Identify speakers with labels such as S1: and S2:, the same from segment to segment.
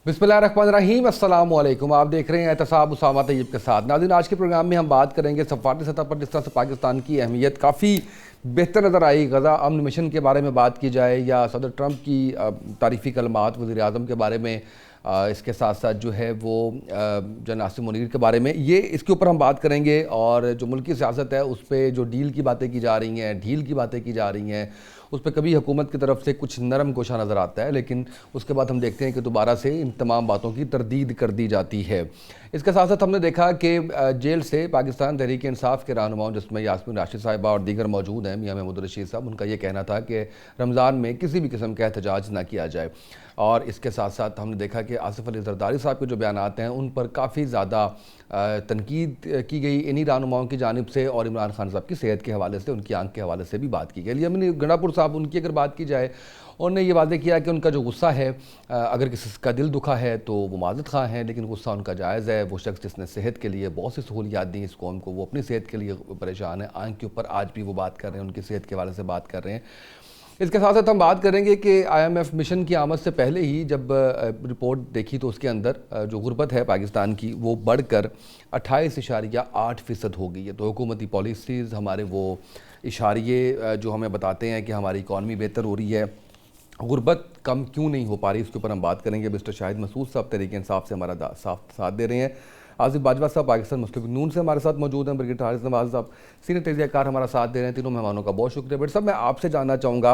S1: बिस्मिल्लाहिर्रहमानिर्रहीम, अस्सलाम वालेकुम। आप देख रहे हैं एहतसाब उसामा तैयब के साथ। नाज़रीन, आज के प्रोग्राम में हम बात करेंगे सफ़ारती सतह पर जिस तरह से पाकिस्तान की अहमियत काफ़ी बेहतर नज़र आई। गज़ा अमन मिशन के बारे में बात की जाए या सदर ट्रंप की तारीफ़ी कलमात वज़ीर आज़म के बारे में, इसके साथ साथ जो है वो जनाब नासिम मुनीर के बारे में, ये इसके ऊपर हम बात करेंगे। और जो मुल्की सियासत है उस पर जो डील की बातें की जा रही हैं, ढील की बातें की जा रही हैं, उस पर कभी हुकूमत की तरफ से कुछ नरम गोशा नज़र आता है, लेकिन उसके बाद हम देखते हैं कि दोबारा से इन तमाम बातों की तरदीद कर दी जाती है। इसके साथ साथ हमने देखा कि जेल से पाकिस्तान तहरीक इंसाफ के रहनुमाओं जिसमें यास्मीन राशिद साहिबा और दीगर मौजूद हैं, मियां महमूद रशीद साहब, उनका ये कहना था कि रमज़ान में किसी भी किस्म का एहतजाज ना किया जाए। और इसके साथ साथ हमने देखा कि आसिफ अली जरदारी साहब के जो बयानात हैं उन पर काफ़ी ज़्यादा तनकीद की गई इन्हीं रहनुमाओं की जानिब से, और इमरान खान साहब की सेहत के हवाले से, उनकी आंख के हवाले से भी बात की गई। यानी गंडापुर साहब, उनकी अगर बात की जाए, उन्होंने ये वादे किया कि उनका जो गुस्सा है, अगर किसी का दिल दुखा है तो वो माज़रत ख़्वाह हैं, लेकिन गुस्सा उनका जायज़ है। वो शख्स जिसने सेहत के लिए बहुत सी सहूलियात दी इस कौम को, वो अपनी सेहत के लिए परेशान है। आंख के ऊपर आज भी वो बात कर रहे हैं, उनकी सेहत के हवाले से बात कर रहे हैं। इसके साथ साथ हम बात करेंगे कि IMF मिशन की आमद से पहले ही जब रिपोर्ट देखी तो उसके अंदर जो गुर्बत है पाकिस्तान की वो बढ़कर 28.8% हो गई है। तो हुकूमती पॉलिसीज़ हमारे वो इशारे जो हमें बताते हैं कि हमारी इकॉनमी बेहतर हो रही है, गुर्बत कम क्यों नहीं हो पा रही, इसके ऊपर हम बात करेंगे। मिस्टर शाहिद मसूद साहब तहरीक इंसाफ से हमारा साथ दे रहे हैं। आसिफ बाजवा साहब पाकिस्तान मुस्लिम लीग नून से हमारे साथ मौजूद हैं। ब्रिगेडियर हारिस नवाज साहब सीनियर तजियाकार हमारा साथ दे रहे हैं। तीनों मेहमानों का बहुत शुक्रिया। बट साहब, मैं आपसे जानना चाहूँगा,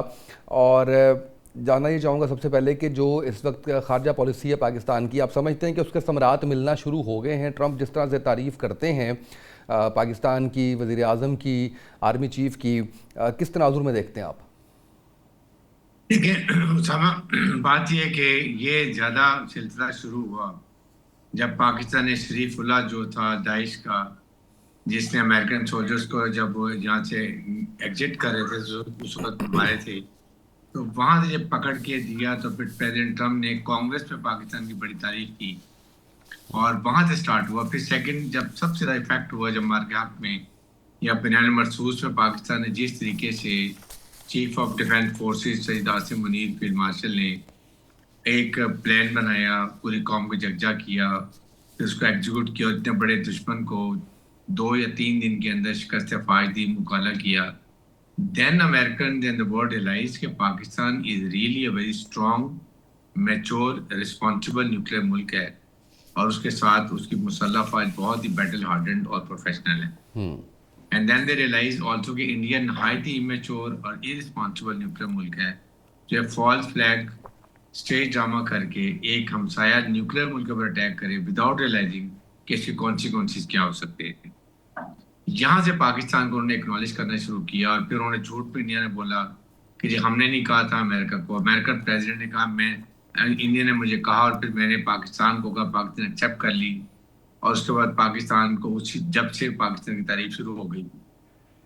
S1: और जानना ये चाहूँगा सबसे पहले कि जो इस वक्त खारजा पॉलिसी है पाकिस्तान की, आप समझते हैं कि उसके समरात मिलना शुरू हो गए हैं? ट्रंप जिस तरह से तारीफ़ करते हैं पाकिस्तान की, वज़ीर आज़म की, आर्मी चीफ़ की, किस तनाजुर में देखते हैं आप?
S2: देखिए उसामा, बात यह है कि ये ज्यादा सिलसिला शुरू हुआ जब पाकिस्तान शरीफुल्लाह जो था दाइश का, जिसने अमेरिकन सोल्जर्स को जब वो यहाँ से एग्जिट कर रहे थे उस वक्त मारे थे, तो वहां से जब पकड़ के दिया तो फिर प्रेसिडेंट ट्रम्प ने कांग्रेस में पाकिस्तान की बड़ी तारीफ की और वहां से स्टार्ट हुआ। फिर सेकंड जब सबसे ज्यादा इफेक्ट हुआ जब मार के हक में या बयान मरसूस में पाकिस्तान ने जिस तरीके से chief of defence forces Syed Asim Munir field marshal ने एक प्लान बनाया, पूरी कौम को यकजा किया, फिर उसको एग्जीक्यूट किया, इतने बड़े दुश्मन को 2 या 3 दिन के अंदर शिकस्त फाश दी, मुकाला किया। Then American then the world realise कि Pakistan is really a very strong, mature, responsible nuclear मुल्क है और उसके साथ उसकी मुसल्लह फौज बहुत ही बैटल हार्डेंड और प्रोफेशनल है। And then they realise also कि इंडिया नहायत ही इमेच्योर और इरिस्पॉन्सिबल न्यूक्लियर मुल्क है, जो फॉल्स फ्लैग स्टेज ड्रामा करके एक हमसाया न्यूक्लियर मुल्क पर अटैक करे विदाउट रियलाइजिंग कि इसकी कॉन्सिक्वेंसेस क्या हो सकते हैं। यहाँ से पाकिस्तान को उन्होंने एक्नॉलेज करना शुरू किया और फिर उन्होंने झूठ पे इंडिया ने बोला कि जी हमने नहीं कहा था अमेरिका को, अमेरिकन प्रेसिडेंट ने कहा, मैं इंडिया ने मुझे कहा और फिर मैंने पाकिस्तान को कहा, पाकिस्तान एक्सेप्ट कर ली और उसके बाद पाकिस्तान को उसी जब से पाकिस्तान की तारीफ शुरू हो गई,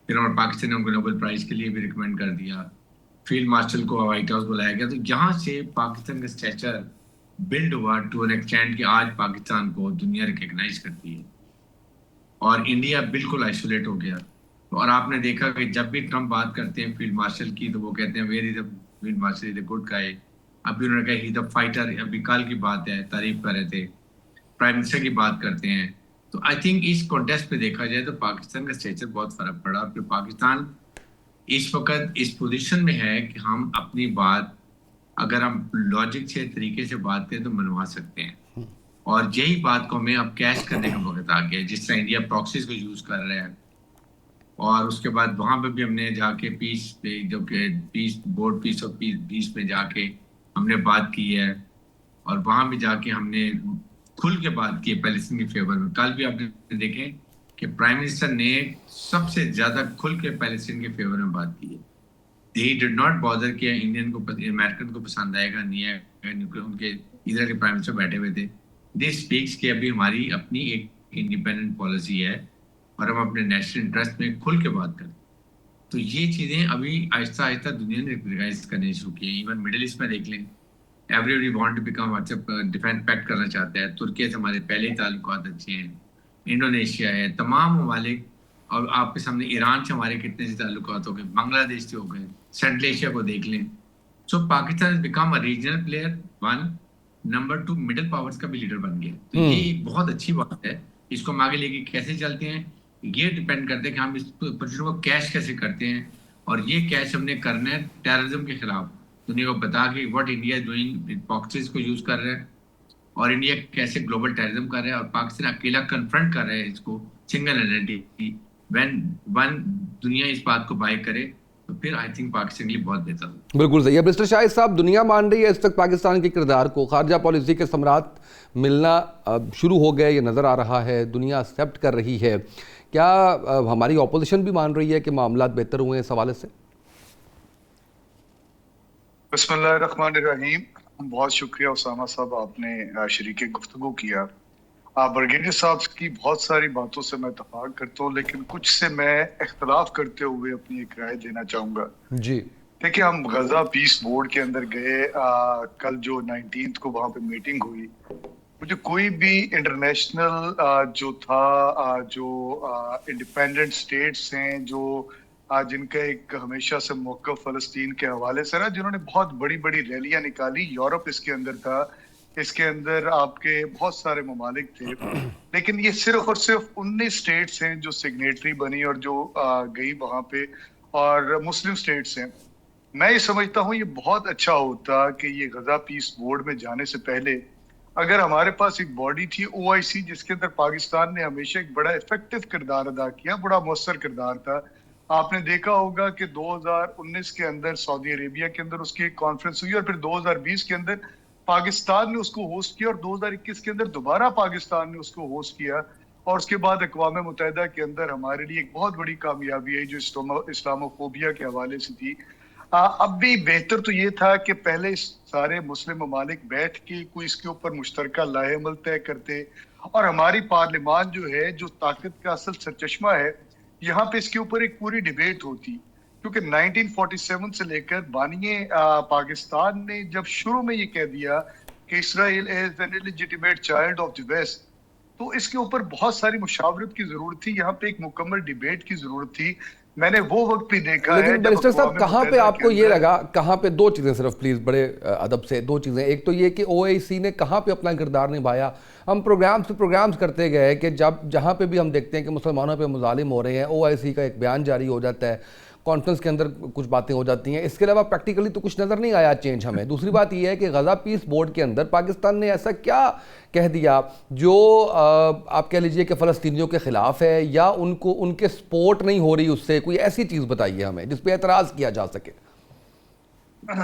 S2: फिर उन्होंने पाकिस्तान ने उनको नोबेल प्राइज के लिए भी रिकमेंड कर दिया, फील्ड मार्शल को व्हाइट हाउस बुलाया गया। तो यहाँ से पाकिस्तान का स्टेचर बिल्ड हुआ टू एन एक्सटेंड कि आज पाकिस्तान को दुनिया रिकग्नाइज करती है और इंडिया बिल्कुल आइसोलेट हो गया। और आपने देखा कि जब भी ट्रंप बात करते हैं फील्ड मार्शल की तो वो कहते हैं where is the field marshal is the good guy. अभी उन्होंने कहा ही द फाइटर, अभी कल की बात है, तारीफ कर रहे थे, प्राइम मिनिस्टर की बात करते हैं। तो आई थिंक इस कॉन्टेस्ट पे देखा जाए तो पाकिस्तान का स्टेचर बहुत फर्क पड़ा। फिर पाकिस्तान इस वक्त इस पोजीशन में है कि हम अपनी बात अगर हम लॉजिक से तरीके से बात करें तो मनवा सकते हैं और यही बात को हमें अब कैश करने का वक्त आ गया, जिस तरह इंडिया प्रॉक्सीज को यूज कर रहा है। और उसके बाद वहां पे भी हमने जाके पीस पे जो कि पीस बोर्ड पीस और पीस में जाके हमने बात की है और वहां भी जाके हमने खुल के बात की है पैलेस्टीन के फेवर में। कल भी आपने देखे कि प्राइम मिनिस्टर ने सबसे ज्यादा खुल के पैलेस्टीन के फेवर में बात की है। दे डिड नॉट बॉदर कि इंडियन को अमेरिकन को पसंद आएगा नहीं आएगा, उनके इधर के प्राइम मिनिस्टर बैठे हुए थे। दिस स्पीक्स कि अभी हमारी अपनी एक इंडिपेंडेंट पॉलिसी है और हम अपने नेशनल इंटरेस्ट में खुल के बात करें। तो ये चीजें अभी आहिस्ता आहिस्ता दुनिया ने रिकॉग्नाइज करनी शुरू की है। इवन मिडिल ईस्ट में देख लें, everybody want to become WhatsApp defence pact करना चाहता है। तुर्की से हमारे पहले ही ताल्लुकात अच्छे हैं, इंडोनेशिया है, तमाम ममालिक, और आपके सामने ईरान से हमारे कितने से ताल्लुकात हो गए, बांग्लादेश से हो गए, सेंट्रल एशिया को देख लें। So Pakistan become a regional player one, number 2 middle powers का भी लीडर बन गया। तो ये एक बहुत अच्छी बात है। इसको हम आगे लेके कैसे चलते हैं, ये डिपेंड करते हैं कि हम इस पोजीशन को कैश कैसे करते हैं। और ये कैश हमने करना है टेररिज्म के खिलाफ, दुनिया को बता के what India is doing, proxies को यूज कर रहे हैं और इंडिया कैसे ग्लोबल टेररिज्म कर रहा है, और पाकिस्तान अकेला कन्फ्रंट कर रहा है इसको सिंगल एंटिटी। व्हेन वन दुनिया इस बात को बाय करे तो फिर आई थिंक पाकिस्तान के लिए बहुत बेहतर होगा।
S1: बिल्कुल सही है मिस्टर शाहिद साहब। दुनिया मान रही है इस तक पाकिस्तान के किरदार को, खारजा पॉलिसी के सम्राट मिलना शुरू हो गए, ये नज़र आ रहा है, दुनिया एक्सेप्ट कर रही है। क्या हमारी ऑपोजिशन भी मान रही है कि मामला बेहतर हुए इस हवाले से?
S3: बिस्मिल्लाहिर्रहमानिर्रहीम। बहुत शुक्रिया उसामा साहब, आपने शरीके गुफ्तगू किया। ब्रिगेडियर साहब की बहुत सारी बातों से मैं इत्तेफाक करता हूँ, लेकिन कुछ से मैं इख्तलाफ करते हुए अपनी एक राय देना चाहूँगा।
S1: जी
S3: देखिए, हम गजा पीस बोर्ड के अंदर गए, कल जो 19 को वहाँ पे मीटिंग हुई। मुझे कोई भी इंटरनेशनल जो था, जो इंडिपेंडेंट स्टेट्स हैं, जो जिनका एक हमेशा से मौक़िफ़ फ़लस्तीन के हवाले से रहा, जिन्होंने बहुत बड़ी बड़ी रैलियां निकाली। यूरोप इसके अंदर था, इसके अंदर आपके बहुत सारे ममालिक थे, लेकिन ये सिर्फ और सिर्फ 19 स्टेट्स हैं जो सिग्नेटरी बनी और जो गई वहां पे, और मुस्लिम स्टेट्स हैं। मैं ये समझता हूँ ये बहुत अच्छा होता कि ये गजा पीस बोर्ड में जाने से पहले अगर हमारे पास एक बॉडी थी OIC, जिसके अंदर पाकिस्तान ने हमेशा एक बड़ा इफेक्टिव किरदार अदा किया, बड़ा मौसर किरदार था। आपने देखा होगा कि 2019 के अंदर सऊदी अरेबिया के अंदर उसकी एक कॉन्फ्रेंस हुई, और फिर 2020 के अंदर पाकिस्तान ने उसको होस्ट किया, और 2021 के अंदर दोबारा पाकिस्तान ने उसको होस्ट किया। और उसके बाद अक़वाम मुत्तहिदा के अंदर हमारे लिए एक बहुत बड़ी कामयाबी है जो इस्लामोफोबिया के हवाले से थी। अब भी बेहतर तो ये था कि पहले सारे मुस्लिम ममालिक बैठ के कोई इसके ऊपर मुश्तरका लाहेमल तय करते, और हमारी पार्लियामान जो है, जो ताकत का असल सरचश्मा है, यहाँ पे इसके ऊपर एक पूरी डिबेट होती। क्योंकि 1947 से लेकर बानिए पाकिस्तान ने जब शुरू में ये कह दिया कि Israel is an illegitimate child of the west, तो इसके ऊपर बहुत सारी मुशावरत की जरूरत थी, यहाँ पे एक मुकम्मल डिबेट की जरूरत थी। मैंने वो वक्त भी देखा है।
S1: लेकिन बैरिस्टर साहब, कहाँ पे आपको ये लगा, कहाँ पे, दो चीज़ें सिर्फ प्लीज़ बड़े अदब से, दो चीज़ें। एक तो ये कि OIC ने कहाँ पे अपना किरदार निभाया। हम प्रोग्राम्स करते गए कि जहाँ पे भी हम देखते हैं कि मुसलमानों पे मुजालिम हो रहे हैं, OIC का एक बयान जारी हो जाता है, कॉन्फ्रेंस के अंदर कुछ बातें हो जाती हैं। इसके अलावा प्रैक्टिकली तो कुछ नज़र नहीं आया चेंज हमें। दूसरी बात यह है कि गजा पीस बोर्ड के अंदर पाकिस्तान ने ऐसा क्या कह दिया जो आप कह लीजिए कि फ़लस्तीनियों के ख़िलाफ़ है, या उनको उनके सपोर्ट नहीं हो रही उससे, कोई ऐसी चीज़ बताइए हमें जिस पे एतराज़ किया जा सके।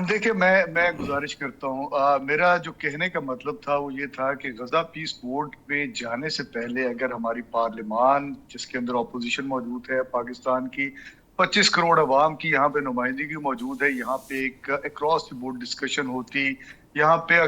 S3: देखिए, मैं गुजारिश करता हूँ, मेरा जो कहने का मतलब था वो ये था कि गजा पीस बोर्ड पे जाने से पहले अगर हमारी पार्लियामान, जिसके अंदर अपोजिशन मौजूद है पाकिस्तान की, 25 करोड़ अवाम की यहाँ पे नुमाइंदगी मौजूद है, यहाँ पे एक अक्रॉस द बोर्ड डिस्कशन होती, यहाँ पे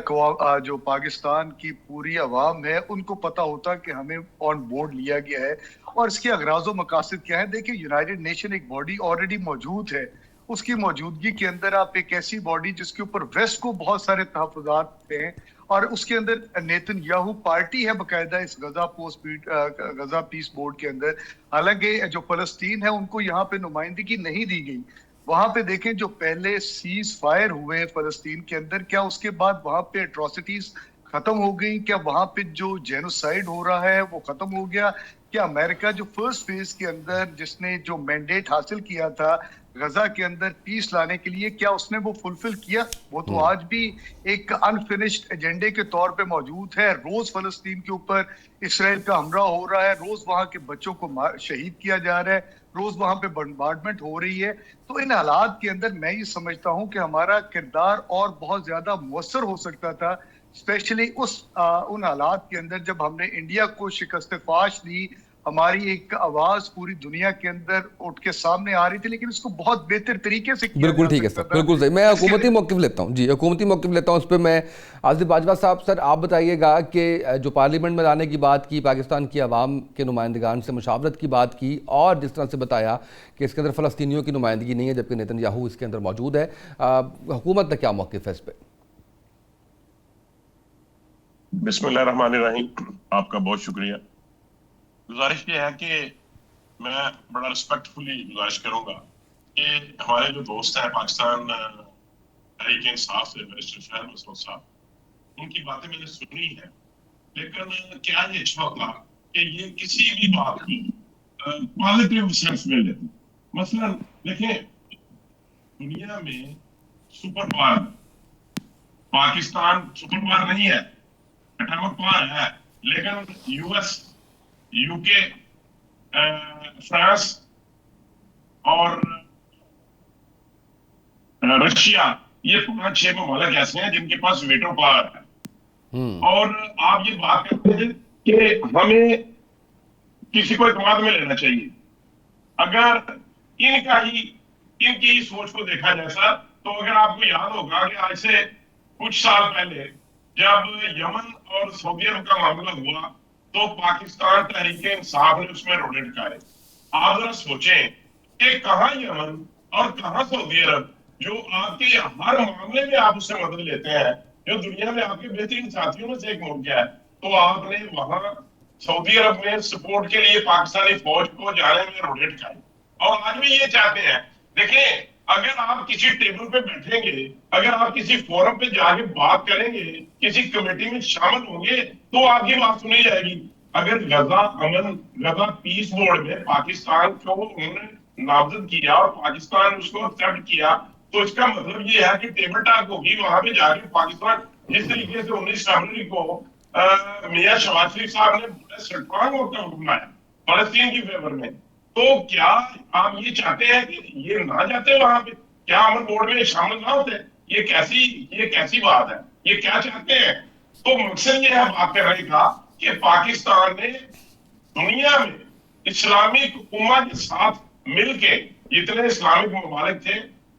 S3: जो पाकिस्तान की पूरी अवाम है उनको पता होता कि हमें ऑन बोर्ड लिया गया है और इसके अगराज़ व मकासद क्या है। देखिए, यूनाइटेड नेशन एक बॉडी ऑलरेडी मौजूद है, उसकी मौजूदगी के अंदर आप एक ऐसी बॉडी जिसके ऊपर वेस्ट को बहुत सारे तहफ़्फ़ुज़ात हैं, और उसके अंदर नेतन्याहू पार्टी है बाकायदा इस गजा पीस बोर्ड के अंदर। हालांकि जो फ़लस्तीन है उनको यहाँ पे नुमाइंदगी नहीं दी गई। वहां पे देखें, जो पहले सीज फायर हुए फ़लस्तीन के अंदर, क्या उसके बाद वहां पे एट्रोसिटीज खत्म हो गई? क्या वहां पे जो जेनोसाइड हो रहा है वो खत्म हो गया? क्या अमेरिका जो फर्स्ट फेज के अंदर जिसने जो मैंडेट हासिल किया था गजा के अंदर पीस लाने के लिए, क्या उसने वो फुलफिल किया? वो तो आज भी एक अनफिनिश्ड एजेंडे के तौर पे मौजूद है। रोज फलस्तीन के ऊपर इसराइल का हमला हो रहा है, रोज वहां के बच्चों को शहीद किया जा रहा है, रोज वहां पे बम्बार्डमेंट हो रही है। तो इन हालात के अंदर मैं ये समझता हूं कि हमारा किरदार और बहुत ज्यादा मुअस्सर हो सकता था, स्पेशली उन हालात के अंदर जब हमने इंडिया को शिकस्त फाश दी। हमारी एक आवाज पूरी दुनिया के अंदर उठ के सामने आ रही थी, लेकिन इसको बहुत बेहतर तरीके से किया
S1: बिल्कुल ठीक है सर, बिल्कुल सही। मैं हुकूमती मौक़िफ़ लेता हूँ जी, हुकूमती मौक़िफ़ लेता हूँ उस पर। मैं आसिफ बाजवा साहब, सर आप बताइएगा कि जो पार्लियामेंट में लाने की बात की, पाकिस्तान की आवाम के नुमाइंदगान से मुशावरत की बात की, और जिस तरह से बताया कि इसके अंदर फ़लस्तीनियों की नुमाइंदगी नहीं है जबकि नेतन्याहू इसके अंदर मौजूद है, हुकूमत का क्या मौक़िफ़ है इस पर?
S4: बिस्मिल्लाहिर्रहमानिर्रहीम, आपका बहुत शुक्रिया। गुजारिश ये है कि मैं बड़ा रिस्पेक्टफुली गुजारिश करूंगा कि हमारे जो दोस्त हैं पाकिस्तान तहरीक इंसाफ से, बैरिस्टर शाहिद मसऊद साहब, उनकी बातें मैंने सुनी है, लेकिन क्या ये अच्छा होगा कि ये किसी भी बात को पॉजिटिव सेंस में लेते। मसलन देखें, दुनिया में super power, Pakistan super power नहीं है, एटॉमिक पावर है, लेकिन यूएस, यूके, फ्रांस और रशिया, ये 5-6 ममालिक ऐसे हैं जिनके पास वेटो पावर है। और आप ये बात करते हैं कि हमें किसी को इत्मीनान में लेना चाहिए। अगर इनकी ही सोच को देखा जाए सर, तो अगर आपको याद होगा कि आज से कुछ साल पहले जब यमन और सऊदी अरब का मामला हुआ, तो पाकिस्तान तहरीके इंसाफ ने उसमें रोड़े टिकाए। आप जरा सोचें कि कहां यमन और कहां सऊदी अरब, जो आपके हर मामले में आप उससे मदद लेते हैं, जो दुनिया में आपके बेहतरीन साथियों में से एक मुल्क है, तो आपने वहां सऊदी अरब में सपोर्ट के लिए पाकिस्तानी फौज को जाने में रोड़े टिकाए। और आज भी ये चाहते हैं। देखिए, अगर आप किसी टेबल पे बैठेंगे, अगर आप किसी फोरम पे जाके बात करेंगे, किसी कमेटी में शामिल होंगे, तो आपकी बात सुनी जाएगी। अगर गजा पीस बोर्ड में पाकिस्तान को उन्होंने नामजद किया और पाकिस्तान उसको एक्सेप्ट किया, तो इसका मतलब ये है कि टेबल टॉक होगी वहां पे जाके। पाकिस्तान जिस तरीके से 19 फरवरी को मियां शहबाज शरीफ साहब ने बड़े स्ट्रांग वोट बनाया फलस्तीन की फेवर में, तो क्या आप ये चाहते हैं कि ये ना जाते वहां पे? क्या अमन बोर्ड में शामिल ना होते? ये कैसी बात है? ये क्या चाहते हैं? तो मकसद ये है बात करने का कि पाकिस्तान ने दुनिया में इस्लामिक उम्मा के साथ मिलके जितने इस्लामिक ममालिक थे,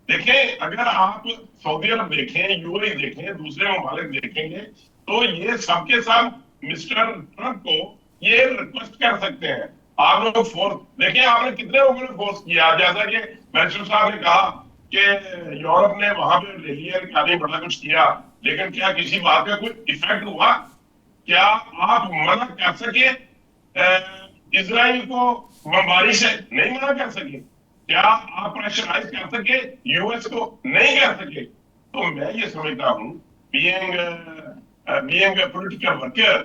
S4: देखें, अगर आप सऊदी अरब देखें, यूएई देखें, दूसरे ममालिक देखेंगे, तो ये सबके साथ मिस्टर ट्रंप को ये रिक्वेस्ट कर सकते हैं। आप लोग फोर्स देखिए, आपने कितने लोगों ने फोर्स किया, जैसा कि बैरिस्टर साहब ने कहा कि यूरोप ने वहां पे ले लिया, निकाली, बड़ा कुछ किया, लेकिन क्या किसी बात का कोई इफेक्ट हुआ? क्या आप मना कर सके इजराइल को बमबारी से? नहीं मना कर सके। क्या आप प्रेशराइज कर सके यूएस को? नहीं कर सके। तो मैं ये समझता हूं, बीइंग पॉलिटिकल वर्कर,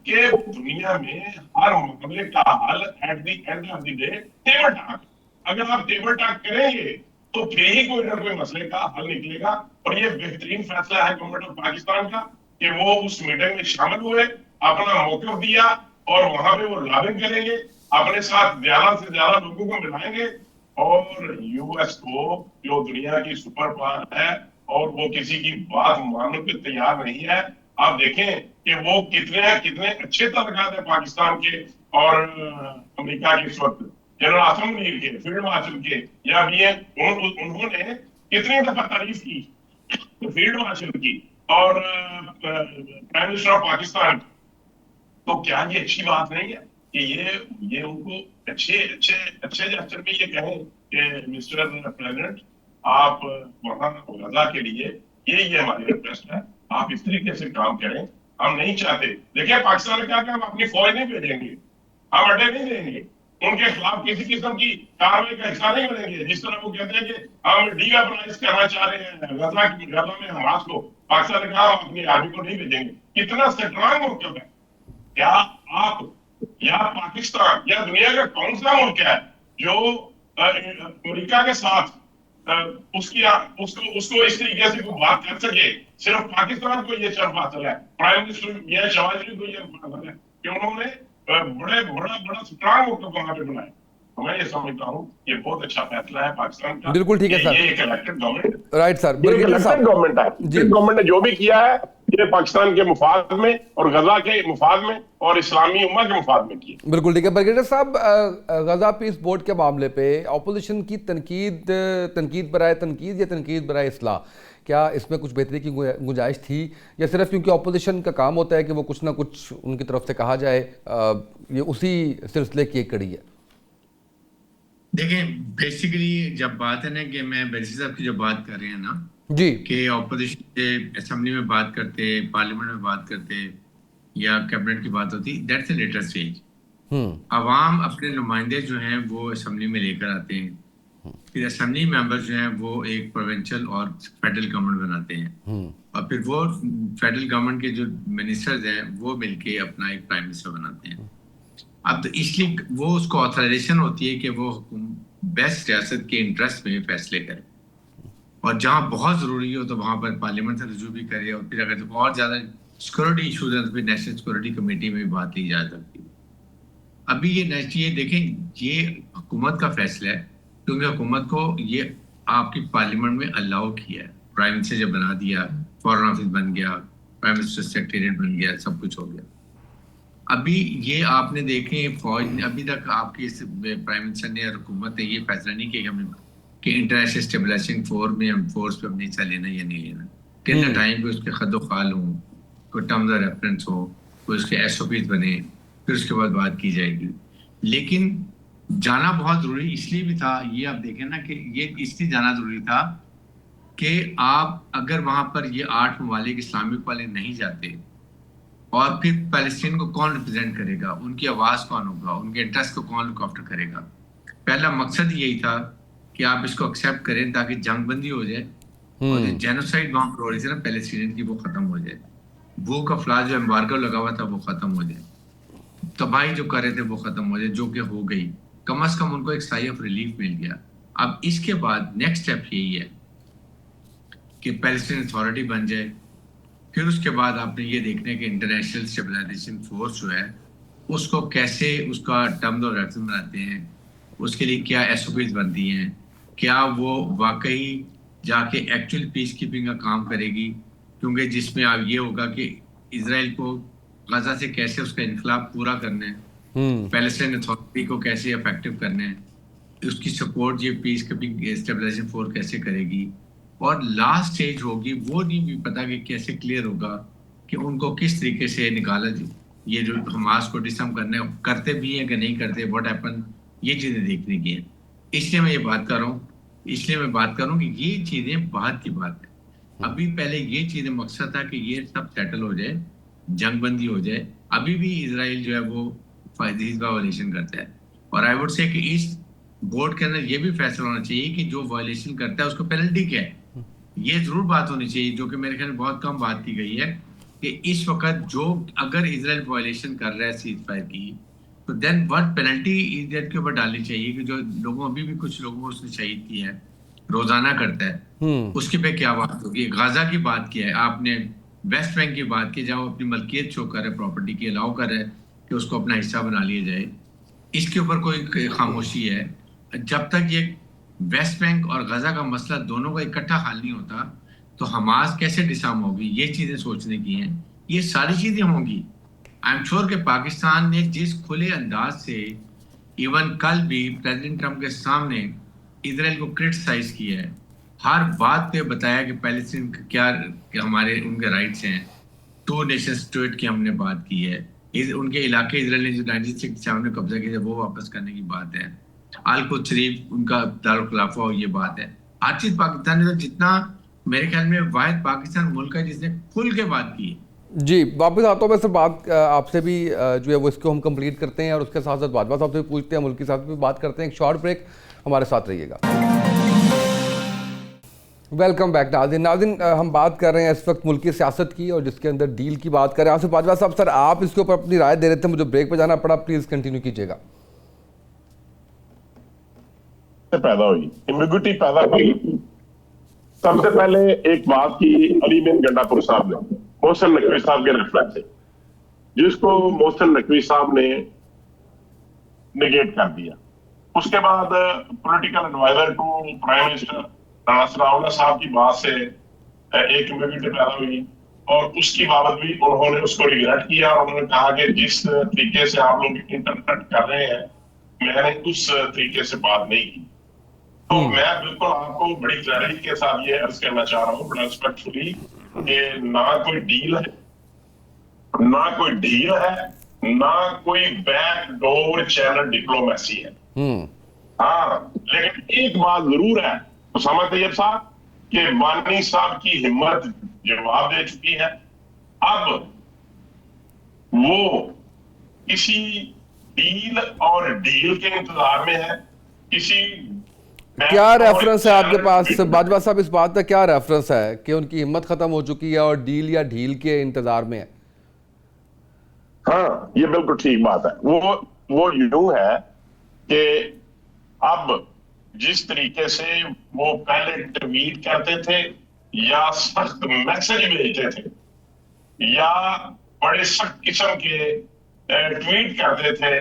S4: के दुनिया में हर मामले का हल at the end of the day table talk. अगर आप टेबल टॉक करेंगे तो फिर ही कोई ना कोई मसले का हल निकलेगा। और ये बेहतरीन फैसला है गवर्नमेंट ऑफ पाकिस्तान का कि वो उस मीटिंग में शामिल हुए, अपना मौक़िफ़ दिया और वहां पे वो लॉबिंग करेंगे, अपने साथ ज्यादा से ज्यादा लोगों को मिलाएंगे। और यूएस को, जो दुनिया की सुपर पावर है और वो किसी की बात मानने को तैयार नहीं है, आप देखें कि वो कितने अच्छे तल्लुकात है पाकिस्तान के और अमेरिका के इस वक्त। जनरल आसिम मुनीर के, फील्ड मार्शल के, या भी उन्होंने कितनी दफा तारीफ की फील्ड मार्शल की और प्राइम मिनिस्टर ऑफ पाकिस्तान। तो क्या ये अच्छी बात नहीं है कि ये उनको अच्छे जेस्चर में ये कहें कि मिस्टर प्रेसिडेंट, आप वहां गजा के लिए ये हमारी रिक्वेस्ट है, आप इस तरीके से काम करें। हम नहीं चाहते, देखिए पाकिस्तान ने कहा कि हम अपनी फौज नहीं भेजेंगे, हम अड्डे नहीं देंगे, उनके खिलाफ किसी किस्म की कार्रवाई का हिस्सा नहीं बनेंगे। जिस तरह वो कहते हैं कि हम डीवेपनाइज करना चाह रहे हैं गजा में हमास को, पाकिस्तान ने कहा हम अपनी आर्मी को नहीं भेजेंगे। कितना स्ट्रांग मौक़िफ़ है। क्या आप या पाकिस्तान या दुनिया का कौन सा मुल्क है जो अमेरिका के साथ उसको इस तरीके से कोई बात कर सके? सिर्फ पाकिस्तान को ये शर्फ हासिल है, प्राइम मिनिस्टर मियां शहबाज शरीफ को ये हासिल है कि उन्होंने बड़ा स्ट्रांग मौक़िफ़ वहां पे बनाया। तो मैं ये समझता हूँ ये बहुत अच्छा फैसला है पाकिस्तान का।
S1: बिल्कुल ठीक है सर।
S4: ये एक elected government,
S1: right sir,
S4: government है। गवर्नमेंट ने जो भी किया है ये पाकिस्तान के मुफाद में और गजा के मुफाद में और इस्लामी उम्मा के मुफाद में किया।
S1: बिल्कुल ठीक है। ब्रिगेडियर साहब, गजा पीस बोर्ड के मामले पे अपोजिशन की तनकीद बराए तनकीद या तनकीद बराए इस्लाह, क्या इसमें कुछ बेहतरी की गुंजाइश थी, या सिर्फ क्योंकि अपोजिशन का काम होता है कि वो कुछ ना कुछ उनकी तरफ से कहा जाए, ये उसी सिलसिले की एक कड़ी है?
S2: देखिए, बेसिकली जब बात है ना कि मैं बैरिस्टर साहब की जो बात कर रहे हैं ना
S1: जी,
S2: कि ऑपोजिशन से असेंबली में बात करते, पार्लियामेंट में बात करते या कैबिनेट की बात होती, दैट्स ए लेटर स्टेज। अवाम अपने नुमाइंदे जो हैं वो असेंबली में लेकर आते हैं, फिर असेंबली मेंबर जो हैं वो एक प्रोविंशियल और फेडरल गवर्नमेंट बनाते हैं, और फिर वो फेडरल गवर्नमेंट के जो मिनिस्टर्स हैं वो मिलके अपना एक प्राइम मिनिस्टर बनाते हैं। अब तो इसलिए वो उसको ऑथराइजेशन होती है कि वो बेस्ट रियासत के इंटरेस्ट में फैसले करे, और जहां बहुत जरूरी हो तो वहां पर पार्लियामेंट से रजू भी करे, और फिर अगर बहुत ज्यादा सिक्योरिटी इशूज है तो फिर नेशनल सिक्योरिटी कमेटी में भी बात ली जा सकती है। अभी ये देखें, ये हुकूमत का फैसला है, क्योंकि हुकूमत को ये आपकी पार्लियामेंट में अलाउ किया है, प्राइम मिनिस्टर जब बना दिया, फॉरेन ऑफिस बन गया, प्राइम मिनिस्टर सेक्रेटेरिएट बन गया, सब कुछ हो गया। अभी ये आपने देखे फौज ने अभी तक आपकी प्राइम मिनिस्टर ने और हुकूमत ने ये फैसला नहीं किया कि इंटरनेशनल स्टेबलाइजिंग फोर्स में हम फोर्स पे अपनी हिस्सा लेना या नहीं लेना, टिल द टाइम पे उसके खदोखाल हो, कोई टर्म्स ऑफ रेफरेंस हो, कोई उसके एसओपीज बने, फिर उसके बाद बात की जाएगी। लेकिन जाना बहुत जरूरी इसलिए भी था, ये आप देखें ना कि ये इसलिए जाना जरूरी था कि आप अगर वहां पर ये 8 ममालिक इस्लामिक वाले नहीं जाते, और फिर पैलेस्टीन को कौन रिप्रेजेंट करेगा, उनकी आवाज कौन होगा, उनके इंटरेस्ट को कौन लुक आफ्टर करेगा। पहला मकसद यही था कि आप इसको एक्सेप्ट करें ताकि जंगबंदी हो जाए, और जो जेनोसाइड वहां पर हो रही थी ना पैलेस्टीनियन की, वो खत्म हो जाए, वो का फ्लाज जो एम्बार्गो लगा हुआ था वो खत्म हो जाए, तबाही जो कर रहे थे वो खत्म हो जाए, जो कि हो गई। कम से कम उनको एक साई ऑफ रिलीफ मिल गया। अब इसके बाद नेक्स्ट स्टेप यही है कि पैलेस्टीन अथॉरिटी बन जाए, फिर उसके बाद आपने ये देखने कि इंटरनेशनल स्टेबलाइजेशन फोर्स जो है उसको कैसे उसका टर्म्स ऑफ रेफरेंस बनाते हैं, उसके लिए क्या एसओपीज बनती हैं, क्या वो वाकई जाके एक्चुअल पीस कीपिंग का काम करेगी, क्योंकि जिसमें अब ये होगा कि इजराइल को गजा से कैसे उसका इनकलाब पूरा करना है, पैलेस्टाइन अथॉरिटी को कैसे इफेक्टिव करना है, उसकी सपोर्ट ये पीस कीपिंग स्टेबलाइजेशन फोर्स कैसे करेगी, और लास्ट स्टेज होगी वो नहीं भी पता कि कैसे क्लियर होगा कि उनको किस तरीके से निकाला ये जो हमास को डिसम करते भी हैं कि नहीं करते, व्हाट हैपन, ये चीजें देखने की है। इसलिए मैं ये बात कर रहा हूँ, इसलिए मैं बात कर रहा हूँ कि ये चीजें बाद की बात है। अभी पहले ये चीजें मकसद था कि ये सब सेटल हो जाए, जंगबंदी हो जाए। अभी भी इसराइल जो है वो वायलेशन करता है, और आई वुड से कि इस बोर्ड के अंदर ये भी फैसला होना चाहिए कि जो वायलेशन करता है उसको पेनल्टी क्या है, ये जरूर बात होनी चाहिए, जो कि मेरे ख्याल में बहुत कम बात की गई है कि इस वक्त जो अगर इजराइल वायलेशन कर रहा है सीज फायर की, तो देन व्हाट पेनल्टी इजराइल के ऊपर डालनी चाहिए, कि जो लोगों अभी भी कुछ लोगों को उसने शहीद किया है, रोजाना करता है, उसके पे क्या बात होगी। गाजा की बात की है आपने, वेस्ट बैंक की बात की, जहाँ वो अपनी मलकियत शो कर है, प्रॉपर्टी की अलाउ कर है कि उसको अपना हिस्सा बना लिया जाए, इसके ऊपर कोई खामोशी है। जब तक ये वेस्ट बैंक और गजा का मसला दोनों का इकट्ठा हल नहीं होता तो हमास कैसे डिसआर्म होगी, ये चीजें सोचने की हैं, ये सारी चीजें होंगी। आई एम श्योर कि पाकिस्तान ने जिस खुले अंदाज से इवन कल भी प्रेसिडेंट ट्रंप के सामने इजराइल को क्रिटिसाइज किया है, हर बात पे बताया कि पैलेस्टीन क्या हमारे उनके राइट्स हैं, 2 नेशन स्टेट की हमने बात की है, उनके इलाके इजराइल ने जो 1967 में कब्जा किया वो वापस करने की बात है, आल-कुद्स शरीफ उनका दारुल खिलाफा हो, ये बात है। हर चीज पाकिस्तान ने, तो जितना मेरे ख्याल में वाहिद पाकिस्तान मुल्क है जिसने खुल के बात की है।
S1: जी वापस आता हूँ मैं, सर बात आपसे भी जो है वो इसको हम कंप्लीट करते हैं, और उसके साथ साथ बात आपसे भी पूछते हैं, मुल्क के साथ भी बात करते हैं। एक शॉर्ट ब्रेक, हमारे साथ रहिएगा। वेलकम बैक नाज़रीन, हम बात कर रहे हैं इस वक्त मुल्क की सियासत की, और जिसके अंदर डील की बात कर रहे हैं। आसिफ बाजवा साहब, सर आप इसके ऊपर अपनी राय दे रहे थे, मुझे ब्रेक पर जाना पड़ा, प्लीज़ कंटिन्यू कीजिएगा।
S4: पैदा हुई एम्बिग्युइटी पैदा हुई। सबसे पहले एक बात की अली बिन गंडापुर साहब ने मोहसिन नकवी साहब के रेफरेंस से, जिसको मोहसिन नकवी साहब ने निगेट कर दिया। उसके बाद political adviser to prime minister Rana Sanaullah साहब की बात से एक एम्बिग्युइटी पैदा हुई, और उसकी बाबत भी उन्होंने उसको रिग्रेट किया, और उन्होंने कहा कि जिस तरीके से आप लोग इंटरप्रेट कर रहे हैं मैंने उस तरीके से बात नहीं की। तो मैं बिल्कुल आपको बड़ी क्लैरिटी के साथ ये अर्ज करना चाह रहा हूँ, बड़ा रिस्पेक्टफुली, कि ना कोई डील है, ना कोई डील है, ना कोई बैकडोर चैनल डिप्लोमेसी है। हाँ, लेकिन एक बात जरूर है उसामा तैयब साहब, कि वानी साहब की हिम्मत जवाब दे चुकी है। अब वो किसी डील और डील के इंतजार में है, किसी
S1: क्या रेफरेंस है आपके पास
S4: चैनल-
S1: बाजवा साहब, इस बात का क्या रेफरेंस है कि उनकी हिम्मत खत्म हो चुकी है और डील या ढील के इंतजार में है?
S4: हाँ, ये बिल्कुल ठीक बात है। वो यूं है कि अब जिस तरीके से वो पहले ट्वीट करते थे या सख्त मैसेज भेजते थे या बड़े सख्त किस्म के ट्वीट करते थे,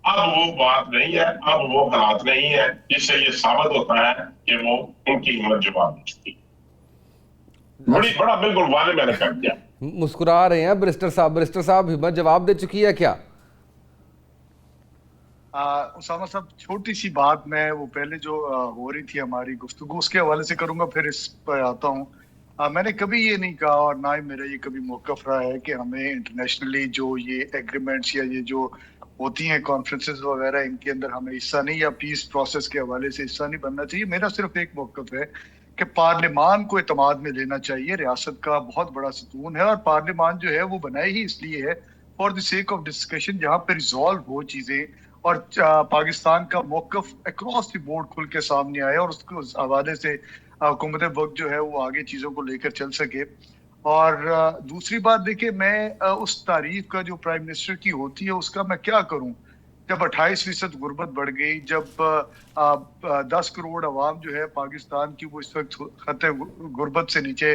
S4: अब वो बात नहीं है, अब वो हालात नहीं है, जिससे ये साबित होता है कि वो उनकी हिम्मत जवाब दे चुकी है। बड़ा बिल्कुल वाले मैंने कर दिया।
S1: मुस्कुरा रहे हैं बैरिस्टर साहब हिम्मत जवाब दे चुकी है क्या?
S3: उसामा साहब, छोटी सी बात मैं वो पहले जो हो रही थी हमारी गुफ्तगू उसके हवाले से करूंगा, फिर इस पर आता हूँ। मैंने कभी ये नहीं कहा और ना ही मेरा ये कभी मौकफ रहा है कि हमें इंटरनेशनली जो ये एग्रीमेंट्स या ये जो होती हैं कॉन्फ्रेंसेस वगैरह, इनके अंदर हमें हिस्सा नहीं या पीस प्रोसेस के हवाले से हिस्सा नहीं बनना चाहिए। मेरा सिर्फ एक मौकफ है कि पार्लियामान को एतमाद में लेना चाहिए। रियासत का बहुत बड़ा सुकून है और पार्लियामान जो है वो बनाई ही इसलिए है for the sake of discussion, जहाँ पे रिजॉल्व हो चीजें और पाकिस्तान का मौकफ अक्रॉस द बोर्ड खुल के सामने आए और उसको उस हवाले से हुकूमत वक्त जो है वो आगे चीजों को लेकर चल सके। और दूसरी बात देखिए, मैं उस तारीफ का जो प्राइम मिनिस्टर की होती है उसका मैं क्या करूं जब 28% गुर्बत बढ़ गई, जब 10 करोड़ अवाम जो है पाकिस्तान की वो इस वक्त खतरे गुर्बत से नीचे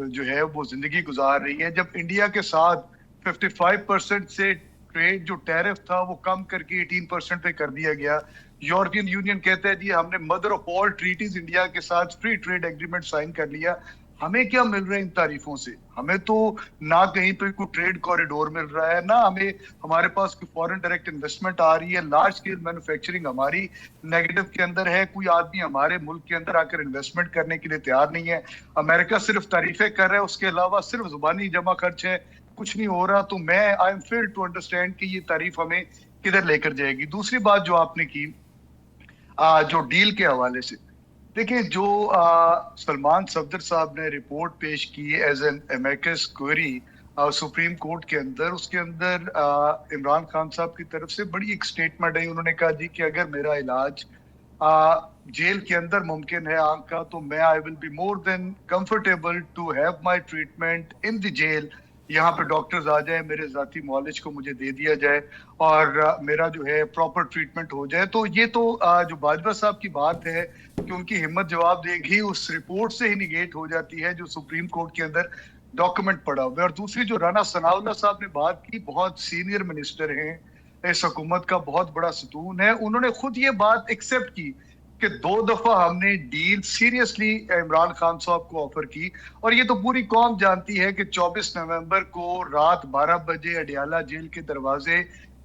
S3: जो है वो जिंदगी गुजार रही है, जब इंडिया के साथ 55% से ट्रेड जो टैरिफ था वो कम करके 18% पे कर दिया गया। यूरोपियन यूनियन कहता है जी हमने mother of all treaties India के साथ फ्री ट्रेड एग्रीमेंट साइन कर लिया। हमें क्या मिल रहा है इन तारीफों से? हमें तो ना कहीं पे कोई ट्रेड कॉरिडोर मिल रहा है, ना हमें हमारे पास कोई फॉरेन डायरेक्ट इन्वेस्टमेंट आ रही है। लार्ज स्केल मैन्युफैक्चरिंग हमारी नेगेटिव के अंदर है। कोई आदमी हमारे मुल्क के अंदर आकर इन्वेस्टमेंट करने के लिए तैयार नहीं है। अमेरिका सिर्फ तारीफें कर रहा है, उसके अलावा सिर्फ जुबानी जमा खर्च है, कुछ नहीं हो रहा। तो मैं I am failed to understand कि ये तारीफ हमें किधर लेकर जाएगी। दूसरी बात जो आपने की जो डील के हवाले से, देखिए जो सलमान सफदर साहब ने रिपोर्ट पेश की as an amicus curiae Supreme Court के अंदर, उसके अंदर इमरान खान साहब की तरफ से बड़ी एक स्टेटमेंट आई। उन्होंने कहा जी कि अगर मेरा इलाज जेल के अंदर मुमकिन है आंख का, तो मैं I will be more than comfortable to have my treatment in the jail. यहाँ पे डॉक्टर्स आ जाए, मेरे जाती मॉलेज को मुझे दे दिया जाए और मेरा जो है प्रॉपर ट्रीटमेंट हो जाए। तो ये तो जो बाजवा साहब की बात है कि उनकी हिम्मत जवाब देगी, उस रिपोर्ट से ही निगेट हो जाती है जो सुप्रीम कोर्ट के अंदर डॉक्यूमेंट पड़ा हुआ है। और दूसरी जो राना सनाउल्लाह साहब ने बात की, बहुत सीनियर मिनिस्टर हैं, इस हुकूमत का बहुत बड़ा सतून है, उन्होंने खुद ये बात एक्सेप्ट की कि 2 दफा हमने डील सीरियसली इमरान खान साहब को ऑफर की। और ये तो पूरी कौम जानती है कि 24 नवंबर को रात 12 बजे अडियाला जेल के दरवाजे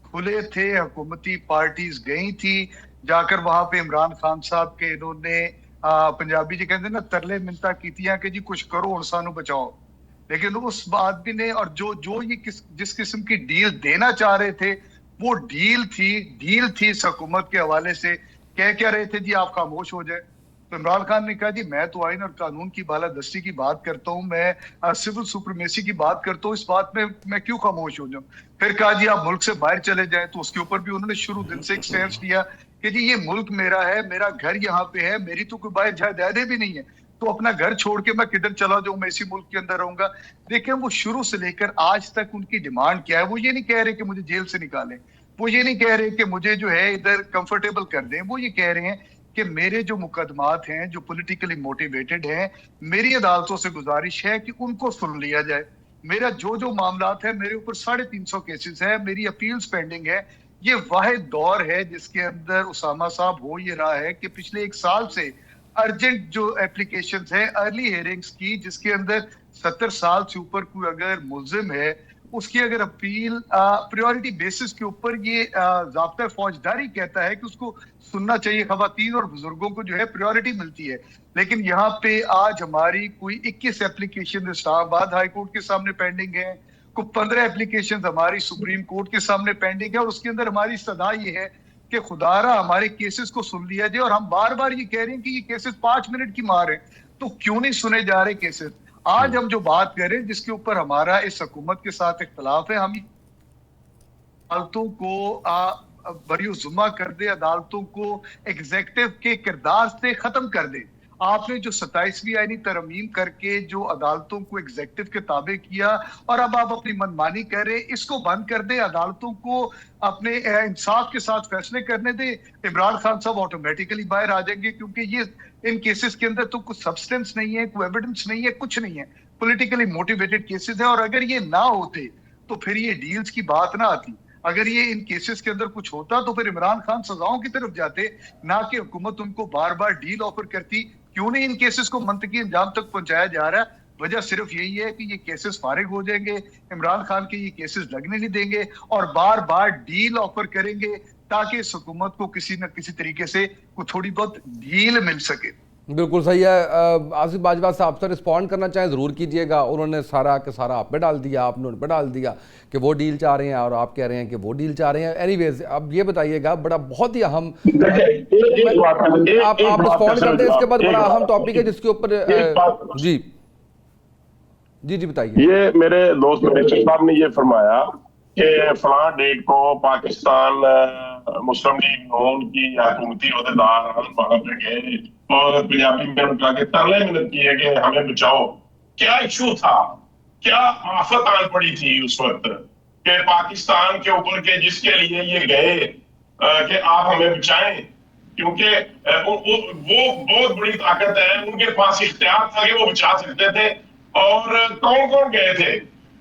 S3: खुले थे, हुकूमती पार्टीज गई थी, जाकर वहां पे इमरान खान साहब के इन्होंने पंजाबी जी कहते हैं ना तरले मिन्नतां कीतियां कि जी कुछ करो और सानू बचाओ। लेकिन उस आदमी ने और जो ये जिस किस्म की डील देना चाह रहे थे वो डील थी इस हुकूमत के हवाले से। कह क्या रहे थे जी आप खामोश हो जाए। तो इमरान खान ने कहा जी मैं तो आइन और कानून की बालादस्ती की बात करता हूँ, मैं सिविल सुप्रीमेसी की बात करता हूँ, इस बात में मैं क्यों खामोश हो जाऊं। फिर कहा जी आप मुल्क से बाहर चले जाएं, तो उसके ऊपर भी उन्होंने शुरू दिन से एक स्टैंड लिया कि जी ये मुल्क मेरा है, मेरा घर यहाँ पे है, मेरी तो कोई बाहर जायदादें भी नहीं है, तो अपना घर छोड़ के मैं किधर चला जाऊं, मैं इसी मुल्क के अंदर रहूंगा। देखिए वो शुरू से लेकर आज तक उनकी डिमांड क्या है, वो ये नहीं कह रहे कि मुझे जेल से निकालें, वो ये नहीं कह रहे कि मुझे जो है इधर कंफर्टेबल कर दें, वो ये कह रहे हैं कि मेरे जो मुकदमात हैं जो पॉलिटिकली मोटिवेटेड हैं, मेरी अदालतों से गुजारिश है कि उनको सुन लिया जाए। मेरा जो मामलात है, मेरे ऊपर 350 केसेस है, मेरी अपील्स पेंडिंग है। ये वाहिद दौर है जिसके अंदर उसामा साहब हो ये रहा है कि पिछले 1 साल से अर्जेंट जो एप्लीकेशंस हैं अर्ली हियरिंग्स की, जिसके अंदर 70 साल से ऊपर कोई अगर मुल्जिम है उसकी अगर अपील प्रायोरिटी बेसिस के ऊपर, ये ज़ाब्ता फौजदारी कहता है कि उसको सुनना चाहिए, खवातीन और बुजुर्गों को जो है प्रायोरिटी मिलती है। लेकिन यहाँ पे आज हमारी कोई 21 एप्लीकेशन इस्लामाबाद हाई कोर्ट के सामने पेंडिंग है, कोई 15 एप्लीकेशन हमारी सुप्रीम कोर्ट के सामने पेंडिंग है, और उसके अंदर हमारी सदा ये है कि खुदारा हमारे केसेस को सुन लिया जाए। और हम बार बार ये कह रहे हैं कि ये केसेस 5 मिनट की मार है, तो क्यों नहीं सुने जा रहे केसेस। आज हम जो बात करें जिसके ऊपर हमारा इस हुकूमत के साथ इख्तलाफ है, हम फालतू को बरियुज़्ज़ुमा कर दे, अदालतों को एग्जीक्यूटिव के किरदार से खत्म कर दे। आपने जो 27वीं आईनी तरमीम करके जो अदालतों को एग्जीक्यूटिव के ताबे किया और अब आप अपनी मनमानी कर रहे, इसको बंद कर दे, अदालतों को अपने इंसाफ के साथ फैसले करने दे। इमरान खान साहब ऑटोमेटिकली बाहर आ जाएंगे, क्योंकि ये इन केसेस के अंदर तो कुछ सब्सटेंस नहीं है, कोई एविडेंस नहीं है, कुछ नहीं है, पॉलिटिकली मोटिवेटेड केसेस हैं। और अगर ये ना होते तो फिर ये डील्स की बात ना आती। अगर ये इन केसेस के अंदर कुछ होता तो फिर इमरान खान सजाओं की तरफ जाते, ना कि हुकूमत उनको बार बार डील ऑफर करती। क्यों नहीं इन केसेस को मंतकी अंजाम तक पहुंचाया जा रहा है? वजह सिर्फ यही है कि ये केसेस फारिग हो जाएंगे, इमरान खान के ये केसेस लगने नहीं देंगे और बार बार डील ऑफर करेंगे, ताकि इस हुकूमत को किसी न किसी तरीके से कुछ थोड़ी बहुत डील मिल सके।
S1: बिल्कुल सही है। आसिफ बाजवा साहब से रिस्पॉन्ड करना चाहें ज़रूर कीजिएगा। उन्होंने सारा के सारा आप पे डाल दिया, आपने उन पे डाल दिया कि वो डील चाह रहे हैं और आप कह रहे हैं कि वो डील चाह रहे हैं। एनीवेज, अब ये बताइएगा, बड़ा बहुत ही अहम, आप रिस्पॉन्ड करते हैं, इसके बाद बड़ा अहम टॉपिक है जिसके ऊपर जी जी जी बताइए।
S4: ये मेरे दोस्त मिनिस्टर साहब ने ये फरमाया कि फलां डेट को पाकिस्तान मुस्लिम लीग नून की हुकूमती अहदेदार वहां पे गए और पंजाबी में उनका के तरले मिन्नत किए कि हमें बचाओ। क्या इशू था, क्या आफत आन पड़ी थी उस वक्त कि पाकिस्तान के ऊपर के जिसके लिए ये गए कि आप हमें बचाएं? क्योंकि वो बहुत बड़ी ताकत है, उनके पास इख्तियार था कि वो बचा सकते थे। और कौन कौन गए थे?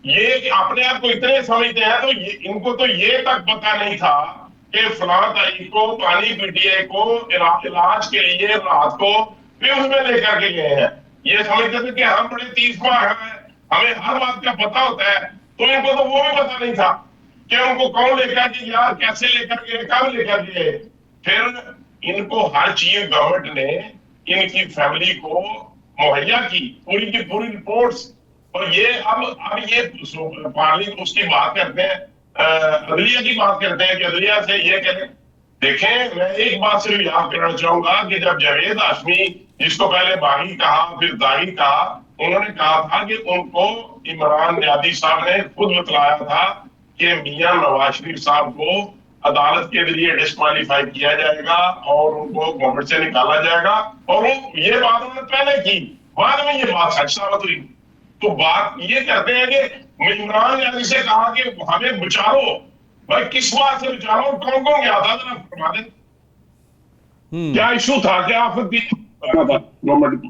S4: ये अपने आप को इतने समझते हैं, तो इनको तो ये तक पता नहीं था कि फलां तारीख को पानी पीटीआई को इलाज के लिए रात को वे उसमें लेकर के गए हैं। ये समझते थे कि हम बड़े 30 माह हैं, हमें हर बात का पता होता है। तो इनको तो वो भी पता नहीं था कि उनको कौन लेकर गया, कैसे लेकर गए, कब लेकर गए। फिर इनको हर चीज गवर्नमेंट ने इनकी फैमिली को मुहैया की, पूरी की पूरी रिपोर्ट्स। और ये अब ये पार्लियामेंट उसकी बात करते हैं, अदलिया की बात करते हैं कि अदलिया से ये कहते। देखें, मैं एक बात से भी याद करना चाहूंगा कि जब जावेद हाशमी, जिसको पहले बागी कहा फिर दागी कहा, उन्होंने कहा था कि उनको इमरान नियादी साहब ने खुद बतलाया था कि मियां नवाज शरीफ साहब को अदालत के जरिए डिस्क्वालीफाई किया जाएगा और उनको गवर्नमेंट से निकाला जाएगा। और ये बात उन्होंने पहले की, बाद में ये बात सच साबित हुई। तो बात ये कहते हैं कि इमरान नियादी से कहा कि हमें बचा लो। भाई किस बात से बचा लो, कौन कौन गया था, जरा फरमा दें। क्या इशू था, क्या आफत थी गवर्नमेंट की?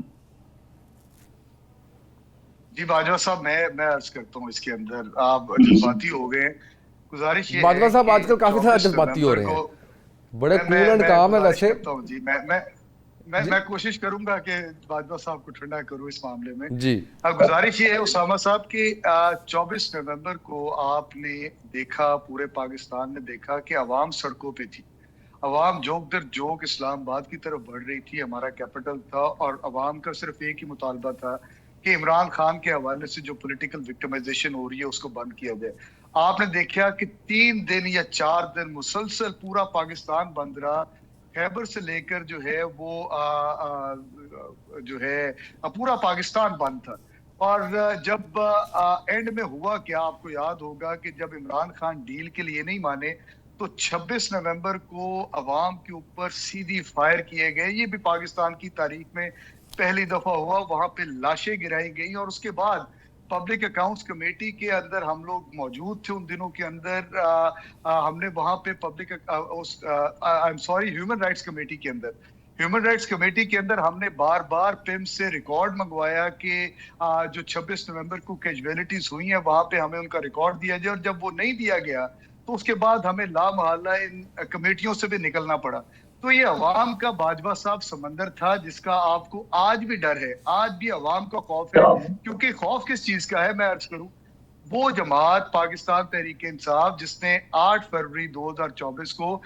S3: जी बाजवा साहब, मैं अर्ज करता हूँ, इसके अंदर आप जज्बाती हो गए। गुजारिश ये
S1: बाजवा साहब आजकल काफी सारे
S3: 24
S1: जज्बाती हो रहे हैं, बड़े कूल
S3: मैं
S1: एंड काम है वैसे।
S3: जी मैं कोशिश करूंगा कि बाजवा साहब को ठंडा करूं इस मामले में
S1: जी।
S3: अब गुजारिश ये है उसामा साहब कि 24 नवंबर को आपने देखा, पूरे पाकिस्तान ने देखा कि अवाम सड़कों पे थी। अवाम जोक दर जोक इस्लामाबाद की तरफ बढ़ रही थी, हमारा कैपिटल था, और अवाम का सिर्फ एक ही मुतालबा था कि इमरान खान के हवाले से जो पॉलिटिकल विक्टिमाइजेशन हो रही है उसको बंद किया जाए। आपने देखा कि 3 दिन या 4 दिन मुसलसल पूरा पाकिस्तान बंद रहा। खैबर से लेकर जो है वो जो है पूरा पाकिस्तान बंद था। और जब एंड में हुआ क्या, आपको याद होगा कि जब इमरान खान डील के लिए नहीं माने तो 26 नवंबर को अवाम के ऊपर सीधी फायर किए गए। ये भी पाकिस्तान की तारीख में पहली दफा हुआ। वहां पे लाशें गिराई गई और उसके बाद पब्लिक अकाउंट्स कमेटी के अंदर हम लोग मौजूद थे उन दिनों के अंदर। हमने वहां पे ह्यूमन राइट्स कमेटी के अंदर हमने बार बार पिम से रिकॉर्ड मंगवाया कि जो 26 नवंबर को कैजुअलिटीज हुई हैं वहां पे हमें उनका रिकॉर्ड दिया जाए। और जब वो नहीं दिया गया तो उसके बाद हमें लामहल्ला इन कमेटियों से भी निकलना पड़ा। तो ये अवाम का बाजवा साहब समंदर था जिसका आपको आज भी डर है, आज भी अवाम का खौफ है। क्योंकि खौफ किस चीज का है मैं अर्ज करूं, वो जमात पाकिस्तान तहरीक इंसाफ जिसने 8 फरवरी 2024 को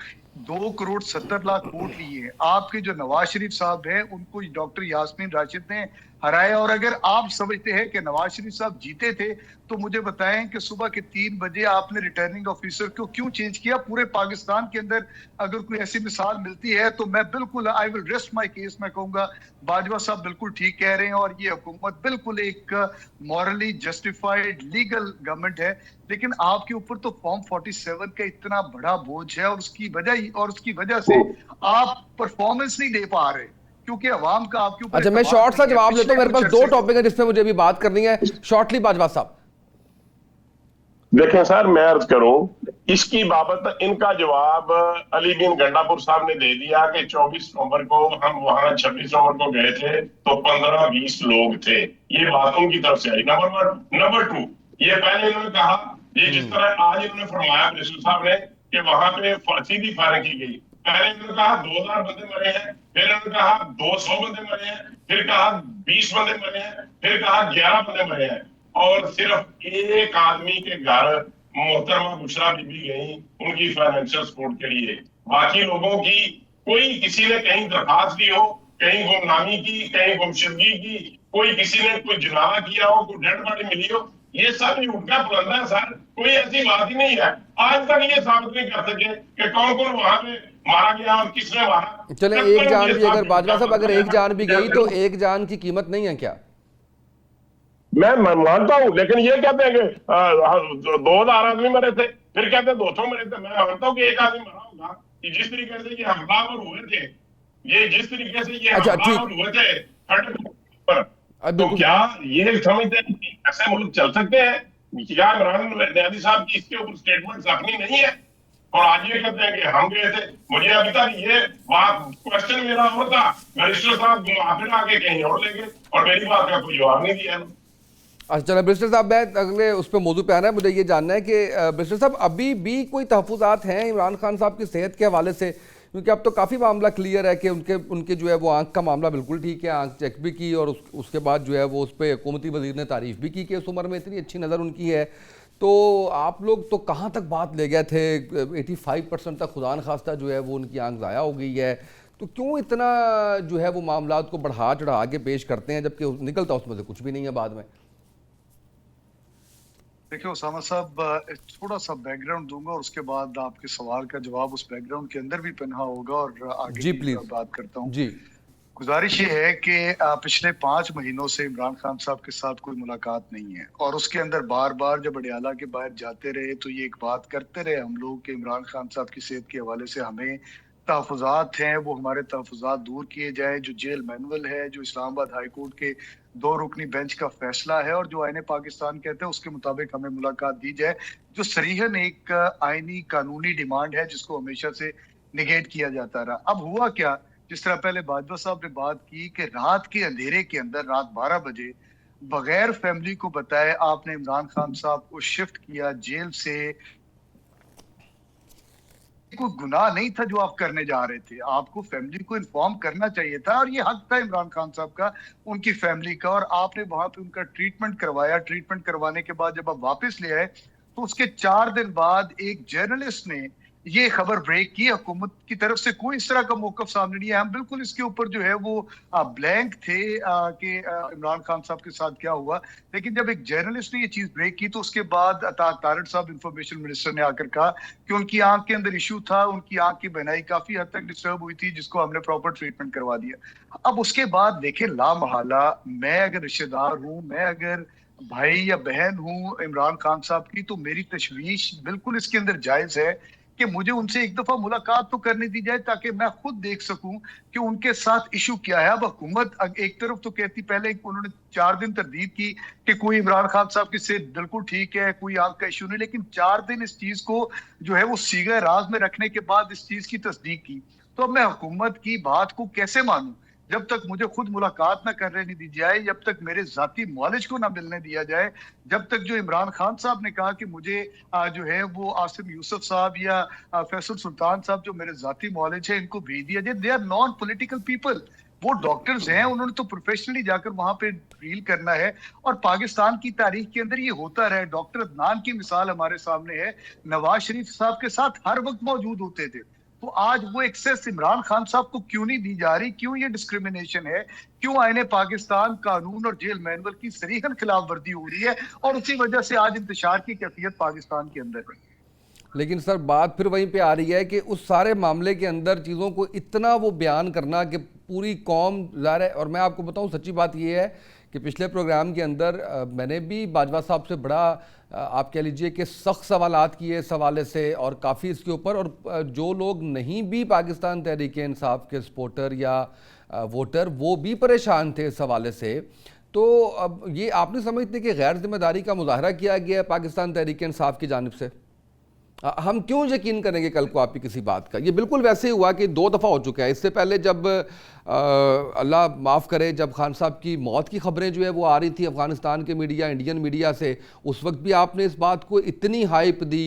S3: 2 करोड़ 70 लाख वोट लिए हैं। आपके जो नवाज शरीफ साहब हैं उनको डॉक्टर यास्मीन राशिद ने हराए। और अगर आप समझते हैं कि नवाज शरीफ साहब जीते थे तो मुझे बताएं कि सुबह के 3 बजे आपने रिटर्निंग ऑफिसर को क्यों चेंज किया पूरे पाकिस्तान के अंदर। अगर कोई ऐसी मिसाल मिलती है तो मैं बिल्कुल I will rest my case, मैं कहूंगा बाजवा साहब बिल्कुल ठीक कह रहे हैं और ये हुकूमत बिल्कुल एक मॉरली जस्टिफाइड लीगल गवर्नमेंट है। लेकिन आपके ऊपर तो फॉर्म 47 का इतना बड़ा बोझ है और उसकी वजह से आप परफॉर्मेंस नहीं दे पा रहे क्योंकि अवाम का आपके ऊपर।
S1: अच्छा, मैं शॉर्ट सा जवाब लेता हूं, मेरे पास 2 टॉपिक है जिसपे मुझे अभी बात करनी है। शॉर्टली बाजवा साहब।
S4: देखें सर, मैं अर्ज करूं, इसकी बाबत इनका जवाब अली बिन गंडापुर साहब ने दे दिया कि 24 नवंबर को हम वहां 26 नवंबर को गए थे तो 15-20 लोग थे। ये बात उनकी तरफ से आई। नंबर 1। नंबर 2, ये पहले इन्होंने कहा, ये जिस तरह आज इन्होंने फरमाया प्रेसिडेंट साहब ने कि वहां पे सीधी फायरिंग की गई। पहले इन्होंने कहा 2000 बंदे मरे हैं, फिर इन्होंने कहा 200 बंदे मरे हैं, फिर कहा 20 बंदे मरे हैं, फिर कहा 11 बंदे मरे हैं। और सिर्फ एक आदमी के घर मोहतरमा बुशरा बीबी गई उनकी फाइनेंशियल सपोर्ट के लिए। बाकी लोगों की कोई किसी ने कहीं दरखास्त दी हो, कहीं गुमनामी की, कहीं गुमशुदगी की, कोई किसी ने कोई जनाजा किया हो, कोई डेड बॉडी मिली हो, ये सब झूठ का पुलंदा है सर। कोई ऐसी बात ही नहीं है। आज तक ये साबित नहीं कर सके कि कौन कौन वहां पे मारा गया और किसने मारा।
S1: चले, एक जान भी अगर बाजवा साहब अगर एक जान भी गई तो एक जान की कीमत नहीं है क्या?
S4: मैं मानता हूं, लेकिन ये कहते हैं कि 2000 आदमी मरे थे, फिर कहते हैं 200 मरे थे। मैं मानता हूं कि एक आदमी मरा होगा कि जिस तरीके से ये हमलावर हुए थे, ये जिस तरीके से ये हमलावर हुए थे पर, तो क्या ये समझते हैं कि ऐसे मुल्क चल सकते हैं? क्या इमरान नियाज़ी साहब की इसके ऊपर स्टेटमेंट अपनी नहीं है? और आज ये कहते हैं कि हम गए थे। मुझे अभी तक ये बात क्वेश्चन मेरा और था, बैरिस्टर साहब घुमा फिर आके कहीं और ले गए और मेरी बात का कोई जवाब नहीं दिया।
S1: अच्छा चलो बैरिस्टर साहब, मैं अगले उस पर मौजूद पे आना है। मुझे ये जानना है कि बैरिस्टर साहब अभी भी कोई तहफ़्फ़ुज़ात हैं इमरान खान साहब की सेहत के हवाले से? क्योंकि अब तो काफ़ी मामला क्लियर है कि उनके जो है वो आंख का मामला बिल्कुल ठीक है, आंख चेक भी की और उसके बाद जो है वो उस पर हुकूमती वज़ीर ने तारीफ़ भी की कि उस उम्र में इतनी अच्छी नज़र उनकी है। तो आप लोग तो कहाँ तक बात ले गए थे? 85% तक खुदा न खास्ता जो है वो उनकी आंख ज़ाया हो गई है। तो क्यों इतना जो है वो मामला को बढ़ा चढ़ा के पेश करते हैं जबकि निकलता उसमें से कुछ भी नहीं है बाद में?
S3: देखिए उसामा साहब, थोड़ा सा बैकग्राउंड दूंगा और उसके बाद आपके सवाल का जवाब उस बैकग्राउंड के अंदर भी पन्हा होगा और आगे
S1: जी प्लीज
S3: बात करता हूँ।
S1: जी,
S3: गुजारिश ये है कि पिछले 5 महीनों से इमरान खान साहब के साथ कोई मुलाकात नहीं है और उसके अंदर बार बार जब अडियाला के बाहर जाते रहे तो ये एक बात करते रहे हम लोग कि इमरान खान साहब की सेहत के हवाले से हमें तहफुजात हैं, वो हमारे तहफुजात दूर किए जाए। जो जेल मैनुअल है, जो इस्लामाबाद हाई कोर्ट के 2 रुकनी बेंच का फैसला है और जो आईने पाकिस्तान कहते हैं उसके मुताबिक हमें मुलाकात दी जाए, जो सरीहन एक आईनी कानूनी डिमांड है जिसको हमेशा से निगेट किया जाता रहा। अब हुआ क्या, जिस तरह पहले बाजवा साहब ने बात की कि रात के अंधेरे के अंदर रात 12 बजे बगैर फैमिली को बताए आपने इमरान खान साहब को शिफ्ट किया जेल से। कोई गुनाह नहीं था जो आप करने जा रहे थे, आपको फैमिली को इन्फॉर्म करना चाहिए था और ये हक था इमरान खान साहब का, उनकी फैमिली का। और आपने वहां पे उनका ट्रीटमेंट करवाया। ट्रीटमेंट करवाने के बाद जब आप वापस ले आए तो उसके 4 दिन बाद एक जर्नलिस्ट ने ये खबर ब्रेक की। हुकूमत की तरफ से कोई इस तरह का मौकफ सामने नहीं है, हम बिल्कुल इसके ऊपर जो है वो ब्लैंक थे कि इमरान खान साहब के साथ क्या हुआ। लेकिन जब एक जर्नलिस्ट ने ये चीज ब्रेक की तो उसके बाद तारड़ साहब इंफॉर्मेशन मिनिस्टर ने आकर कहा कि उनकी आंख के अंदर इशू था, उनकी आंख की बहनाई काफी हद तक डिस्टर्ब हुई थी जिसको हमने प्रॉपर ट्रीटमेंट करवा दिया। अब उसके बाद देखें लामहला मैं अगर रिश्तेदार हूं, मैं अगर भाई या बहन हूं इमरान खान साहब की, तो मेरी तशवीश बिल्कुल इसके अंदर जायज है कि मुझे उनसे एक दफा मुलाकात तो करने दी जाए ताकि मैं खुद देख सकूं कि उनके साथ इशू क्या है। अब हुकूमत एक तरफ तो कहती, पहले उन्होंने 4 दिन तरदीद की कि कोई इमरान खान साहब की सेहत बिल्कुल ठीक है, कोई आंख का इशू नहीं, लेकिन 4 दिन इस चीज को जो है वो सीगा राज में रखने के बाद इस चीज की तस्दीक की। तो अब मैं हुकूमत की बात को कैसे मानूं जब तक मुझे खुद मुलाकात ना करने नहीं दी जाए, जब तक मेरे जाती मॉलेज को ना मिलने दिया जाए, जब तक जो इमरान खान साहब ने कहा कि मुझे जो है वो आसिम यूसुफ साहब या फैसल सुल्तान साहब जो मेरे जाती मॉलेज है इनको भेज दिया जाए। They are non political people, वो डॉक्टर्स हैं, उन्होंने तो प्रोफेशनली जाकर वहां पे डील करना है। और पाकिस्तान की तारीख के अंदर ये होता रहा है। डॉक्टर अदनान की मिसाल हमारे सामने है, नवाज शरीफ साहब के साथ हर वक्त मौजूद होते थे। तो आज वो एक्सेस इमरान खान साहब को क्यों नहीं दी जा रही? क्यों ये डिस्क्रिमिनेशन है? क्यों आईने पाकिस्तान कानून और जेल मैनुअल की सरीहन खिलाफ वर्जी हो रही है? और उसी वजह से आज इंतशार की कैफियत पाकिस्तान के अंदर है।
S1: लेकिन सर बात फिर वहीं पे आ रही है कि उस सारे मामले के अंदर चीज़ों को इतना वो बयान करना कि पूरी कौम ज़ाहिर है, और मैं आपको बताऊं सच्ची बात ये है कि पिछले प्रोग्राम के अंदर मैंने भी बाजवा साहब से बड़ा आप कह लीजिए कि सख्त सवालात किए इस हवाले से, और काफ़ी इसके ऊपर, और जो लोग नहीं भी पाकिस्तान तहरीक इंसाफ के सपोर्टर या वोटर, वो भी परेशान थे इस हवाले से। तो अब ये आप नहीं समझते कि गैर जिम्मेदारी का मुजाहरा किया गया है पाकिस्तान तहरीक इंसाफ की जानिब से? हम क्यों यकीन करेंगे कल को आपकी किसी बात का? ये बिल्कुल वैसे ही हुआ कि 2 दफ़ा हो चुका है। इससे पहले जब अल्लाह माफ़ करे, जब खान साहब की मौत की खबरें जो है वो आ रही थी अफ़गानिस्तान के मीडिया, इंडियन मीडिया से, उस वक्त भी आपने इस बात को इतनी हाइप दी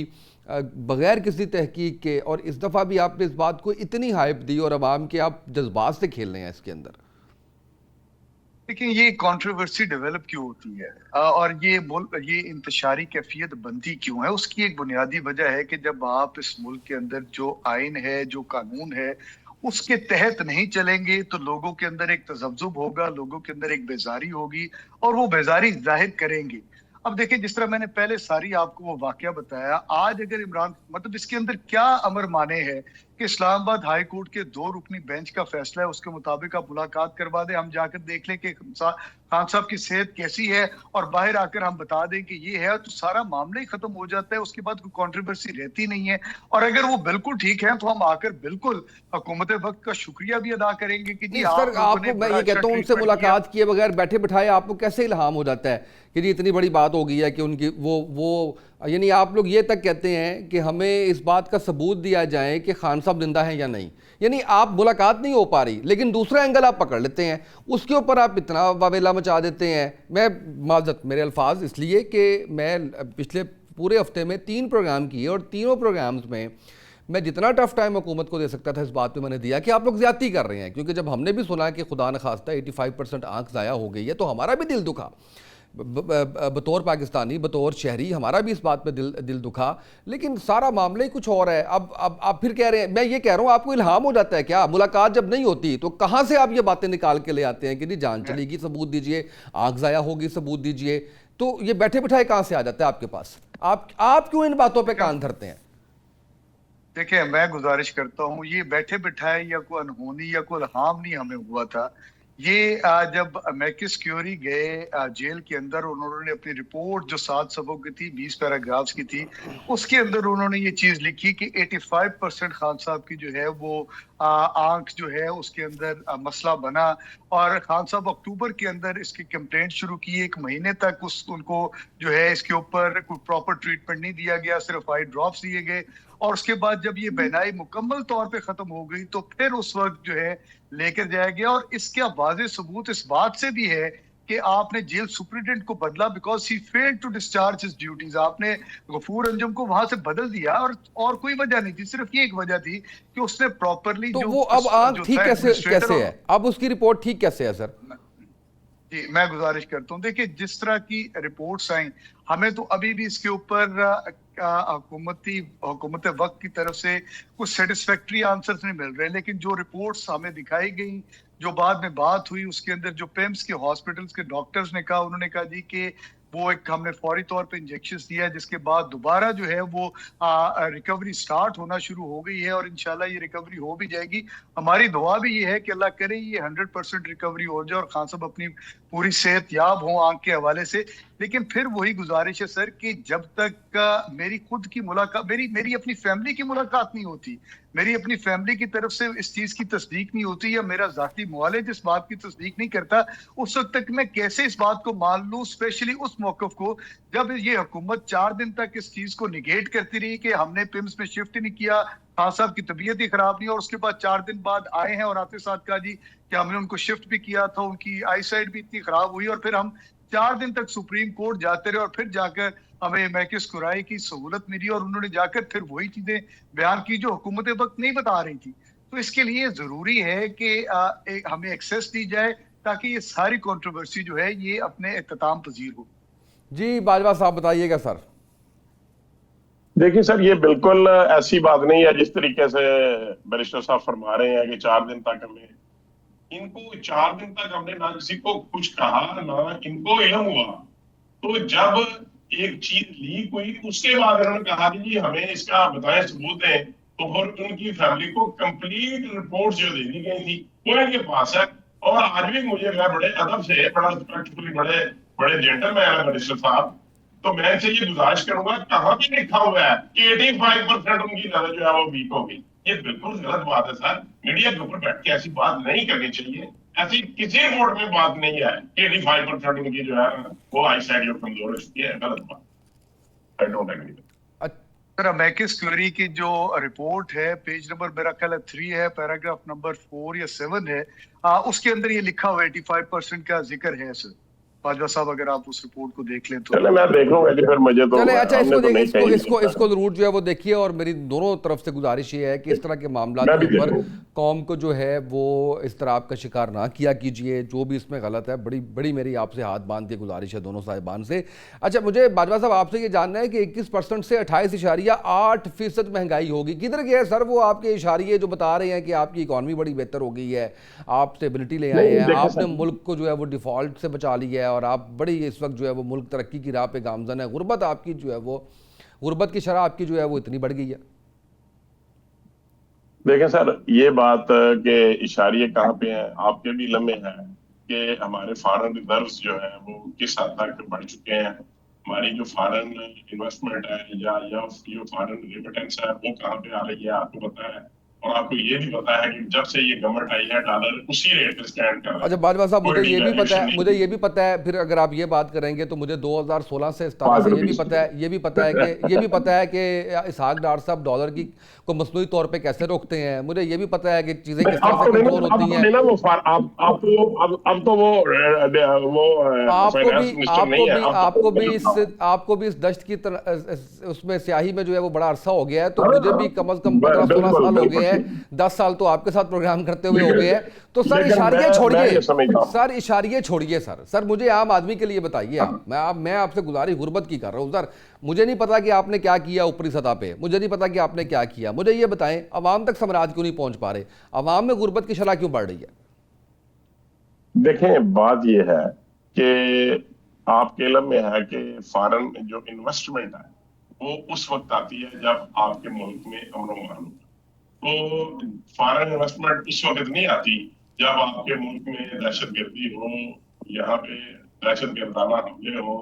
S1: बग़ैर किसी तहकीक के, और इस दफ़ा भी आपने इस बात को इतनी हाइप दी और अवाम के आप जज्बात से खेल रहे हैं इसके अंदर।
S3: लेकिन ये कंट्रोवर्सी डेवलप क्यों होती है और ये इंतशारी कैफियत बनती क्यों है? उसकी एक बुनियादी वजह है कि जब आप इस मुल्क के अंदर जो आइन है, जो कानून है, उसके तहत नहीं चलेंगे तो लोगों के अंदर एक तजब्जुब होगा, लोगों के अंदर एक बेजारी होगी और वो बेजारी जाहिर करेंगे। अब देखिए, जिस तरह मैंने पहले सारी आपको वो वाकया बताया, आज अगर इमरान, मतलब इसके अंदर क्या अमर माने है कि इस्लामाबाद हाई कोर्ट के 2 रुकनी बेंच का फैसला है, उसके मुताबिक आप मुलाकात करवा दें, हम जाकर देख लें कि खान साहब की सेहत कैसी है और बाहर आकर हम बता दें कि ये है, तो सारा मामला ही खत्म हो जाता है। उसके बाद कोई कंट्रोवर्सी रहती नहीं है। और अगर वो बिल्कुल ठीक है तो हम आकर बिल्कुल हुकूमत वक्त का शुक्रिया भी अदा करेंगे कि जी
S1: सर आपको मैं ये कहता हूँ उनसे मुलाकात किए बगैर बैठे बिठाए आपको कैसे इल्हाम हो जाता है कि जी इतनी बड़ी बात हो गई है कि उनकी वो यानी आप लोग ये तक कहते हैं कि हमें इस बात का सबूत दिया जाए कि खान साहब जिंदा हैं या नहीं। यानी आप मुलाकात नहीं हो पा रही, लेकिन दूसरा एंगल आप पकड़ लेते हैं, उसके ऊपर आप इतना वावेला मचा देते हैं। मैं माजरत, मेरे अल्फाज इसलिए कि मैं पिछले पूरे हफ्ते में 3 प्रोग्राम किए और तीनों प्रोग्राम्स में मैं जितना टफ टाइम हुकूमत को दे सकता था इस बात पे मैंने दिया कि आप लोग ज्यादती कर रहे हैं। क्योंकि जब हमने भी सुना कि खुदा न खास्ता 85% आंख ज़ाया हो गई है तो हमारा भी दिल दुखा, बतौर पाकिस्तानी, बतौर शहरी हमारा भी इस बात पे दिल दुखा। लेकिन सारा मामला ही कुछ और है। अब आप फिर कह रहे हैं, मैं ये कह रहा हूँ आपको इल्हाम हो जाता है क्या? मुलाकात जब नहीं होती तो कहाँ से आप ये बातें निकाल के ले आते हैं कि जी जान चलेगी सबूत दीजिए, आंख ज़ाया होगी सबूत दीजिए? तो ये बैठे बिठाए कहाँ से आ जाता है आपके पास? आप क्यों इन बातों पर कान धरते हैं?
S3: देखिए, मैं गुजारिश करता हूँ, ये बैठे बिठाए या कोई अनहोनी या कोई इल्हाम नहीं हमें हुआ था। ये जब मैकिस क्यूरी गए जेल के अंदर, उन्होंने अपनी रिपोर्ट जो 7 सबों की थी, 20 पैराग्राफ्स की थी, उसके अंदर उन्होंने ये चीज लिखी कि 85% खान साहब की जो है वो आंख जो है उसके अंदर मसला बना। और खान साहब अक्टूबर के अंदर इसकी कंप्लेंट शुरू की। 1 महीने तक उनको जो है इसके ऊपर कोई प्रॉपर ट्रीटमेंट नहीं दिया गया, सिर्फ आई ड्रॉप्स दिए गए। और उसके बाद जब ये बहनाई मुकम्मल तौर पे खत्म हो गई तो फिर उस वक्त जो है लेकर जाया गया। और इसका वाज़ेह सबूत इस बात से भी है कि आपने जेल सुपरिटेंडेंट को बदला because he failed to discharge his duties. आपने गफूर अंजुम को वहां से बदल दिया और कोई वजह नहीं थी, सिर्फ ये एक वजह थी कि उसने प्रॉपरली
S1: तो वो अब आंख ठीक कैसे है? अब उसकी रिपोर्ट ठीक कैसे है सर?
S3: जी, मैं गुजारिश करता हूँ, देखिए जिस तरह की रिपोर्ट्स आई, हमें तो अभी भी इसके ऊपर हुकूमत वक्त की तरफ से कुछ सेटिस्फैक्ट्री आंसर्स नहीं मिल रहे। लेकिन जो रिपोर्ट्स हमें दिखाई गई, जो बाद में बात हुई, उसके अंदर जो पेम्स के हॉस्पिटल्स के डॉक्टर्स ने कहा, उन्होंने कहा जी कि वो एक हमने फौरी तौर पे इंजेक्शन दिया है, जिसके बाद दोबारा जो है वो रिकवरी स्टार्ट होना शुरू हो गई है और इंशाल्लाह ये रिकवरी हो भी जाएगी। हमारी दुआ भी ये है कि अल्लाह करे ये 100% रिकवरी हो जाए और खान साहब अपनी पूरी सेहत याब हो आंख के हवाले से। लेकिन फिर वही गुजारिश है सर कि जब तक मेरी खुद की मुलाकात, मेरी अपनी फैमिली की मुलाकात नहीं होती, मेरी अपनी फैमिली की तरफ से इस चीज की तस्दीक नहीं होती, या मेरा जाती मुआलिज इस बात की तस्दीक नहीं करता, उस वक्त तक मैं कैसे इस बात को मान लूं, स्पेशली उस मौकफ को जब ये हुकूमत 4 दिन तक इस चीज को निगेट करती रही कि हमने पिम्स में शिफ्ट नहीं किया, खान साहब की तबीयत ही खराब नहीं, और उसके बाद 4 दिन बाद आए हैं और आते साथ कहा जी कि हमने उनको शिफ्ट भी किया था, उनकी आई साइट भी इतनी खराब हुई, और फिर हम 4 दिन तक सुप्रीम कोर्ट जाते रहे और फिर जाकर हमें मैकिस कुराई की सहूलत मिली और उन्होंने जाकर फिर वही चीजें बयान की जो हुकूमत वक्त नहीं बता रही थी। तो इसके लिए जरूरी है कि हमें एक्सेस दी जाए ताकि ये सारी कंट्रोवर्सी जो है ये अपने इख्तिताम पजीर हो।
S1: जी बाजवा साहब बताइएगा सर।
S4: देखिए सर, ये बिल्कुल ऐसी बात नहीं है जिस तरीके से बैरिस्टर साहब फरमा रहे हैं कि 4 दिन तक हमें, इनको 4 दिन तक हमने ना किसी को कुछ कहा, ना इनको इल्म हुआ। तो जब एक चीज लीक हुई उसके बाद उन्होंने कहा कि जी हमें इसका बताएं, सबूत दें, तो फिर उनकी फैमिली को कंप्लीट रिपोर्ट जो दे दी गई थी वो इनके पास है। और आज भी मुझे, मैं बड़े अदब से, बड़ा रिस्पेक्टफुली, बड़े बड़े जेंटलमैन है बैरिस्टर साहब, तो मैं इनसे ये गुजारिश करूंगा, कहाँ भी लिखा हुआ है कि 85% उनकी नजर जो है वो वीक हो गई। ये बिल्कुल गलत बात है सर। मीडिया के ऊपर बैठ के ऐसी बात नहीं करनी चाहिए। ऐसी किसी रिपोर्ट में बात नहीं है कि 85% उनकी जो है वो आई साइड जो कमजोर है। ये गलत बात, I don't agree.
S3: Sir, amicus curiae की जो रिपोर्ट है, पेज नंबर मेरा ख्याल है 3 है, पैराग्राफ नंबर 4 या 7 है, उसके अंदर ये लिखा हुआ 85% का जिक्र है सर। बाजवा साहब, अगर आप उस रिपोर्ट को देख लें तो।
S4: चले, मैं देखूंगा कि फिर मुझे तो
S1: चले, अच्छा
S4: हमने तो नहीं कहीं
S1: इसको जरूर जो है वो देखिए। और मेरी दोनों तरफ से गुजारिश ये है कि इस तरह के मामला
S4: मैं भी
S1: के ऊपर
S4: देखूंगा।
S1: कौम को जो है वो इस तरह आपका शिकार ना किया कीजिए। जो भी इसमें गलत है, बड़ी बड़ी मेरी आपसे हाथ बांध के गुजारिश है दोनों साहिबान से। अच्छा, मुझे बाजवा साहब आपसे ये जानना है कि 21% से 28.8% महंगाई होगी। किधर गए सर वो आपके इशारे जो बता रहे हैं कि आपकी इकॉनमी बड़ी बेहतर हो गई है, आप स्टेबिलिटी ले आए हैं, आपने मुल्क को जो है वो डिफॉल्ट से बचा लिया है, और आप बड़ी इस वक्त जो है वो मुल्क तरक्की की राह पे गामजन है। गुर्बत आपकी जो है वो, गुर्बत की शरह आपकी जो है वो इतनी बढ़ गई है।
S4: देखें सर, ये बात के इशारे कहाँ पे हैं, आपके भी लम्हे हैं कि हमारे फॉरेन रिजर्व्स जो है वो किस हद तक बढ़ चुके हैं। हमारी जो फॉरेन इन्वेस्टमेंट है या जो फॉरेन रेमिटेंस है वो कहाँ पे आ रही है, आपको पता है। और आपको ये भी पता है कि जब से ये गवर्नमेंट आई है डॉलर उसी रेट पे स्टैंड कर रहा है।
S1: अच्छा बाजवा साहब,
S4: कोई
S1: मुझे ये भी पता है,
S4: devaluation
S1: मुझे
S4: नहीं।
S1: ये भी पता है, फिर अगर आप ये बात करेंगे तो मुझे 2016 से 17 से ये भी पता है, ये भी पता है कि इसहाक डार साहब डॉलर की को मसनूई तौर पे कैसे रोकते हैं। मुझे ये भी पता है कि चीजें किस तरह से कंट्रोल होती हैं। आपको भी इस दश्त की उसमें स्याही में जो है वो बड़ा अरसा हो गया है, तो मुझे भी कम से कम 15-16 साल हो गए हैं, 10 साल तो आपके साथ प्रोग्राम करते हुए हो गए हैं। तो सर इशारिये छोड़िए, सर इशारिये छोड़िए सर मुझे आम आदमी के लिए बताइए आप। मैं आपसे गुजारिश गुर्बत की कर रहा हूँ सर। मुझे नहीं पता कि आपने क्या किया ऊपरी सतह पे, मुझे नहीं पता कि आपने क्या किया। मुझे ये बताएं, अवाम तक समराज क्यों नहीं पहुंच पा रहे, अवाम में गुर्बत की शरह क्यों बढ़ रही है?
S4: देखें, बात यह है कि आपके इल्म में है कि फॉरेन जो इन्वेस्टमेंट है वो उस वक्त आती है जब आपके मुल्क में अमन व अमान हो। तो फॉरेन इन्वेस्टमेंट उस वक्त नहीं आती जब आपके मुल्क में दहशतगर्दी हो, यहाँ पे दहशतगर्दाना हमले हो,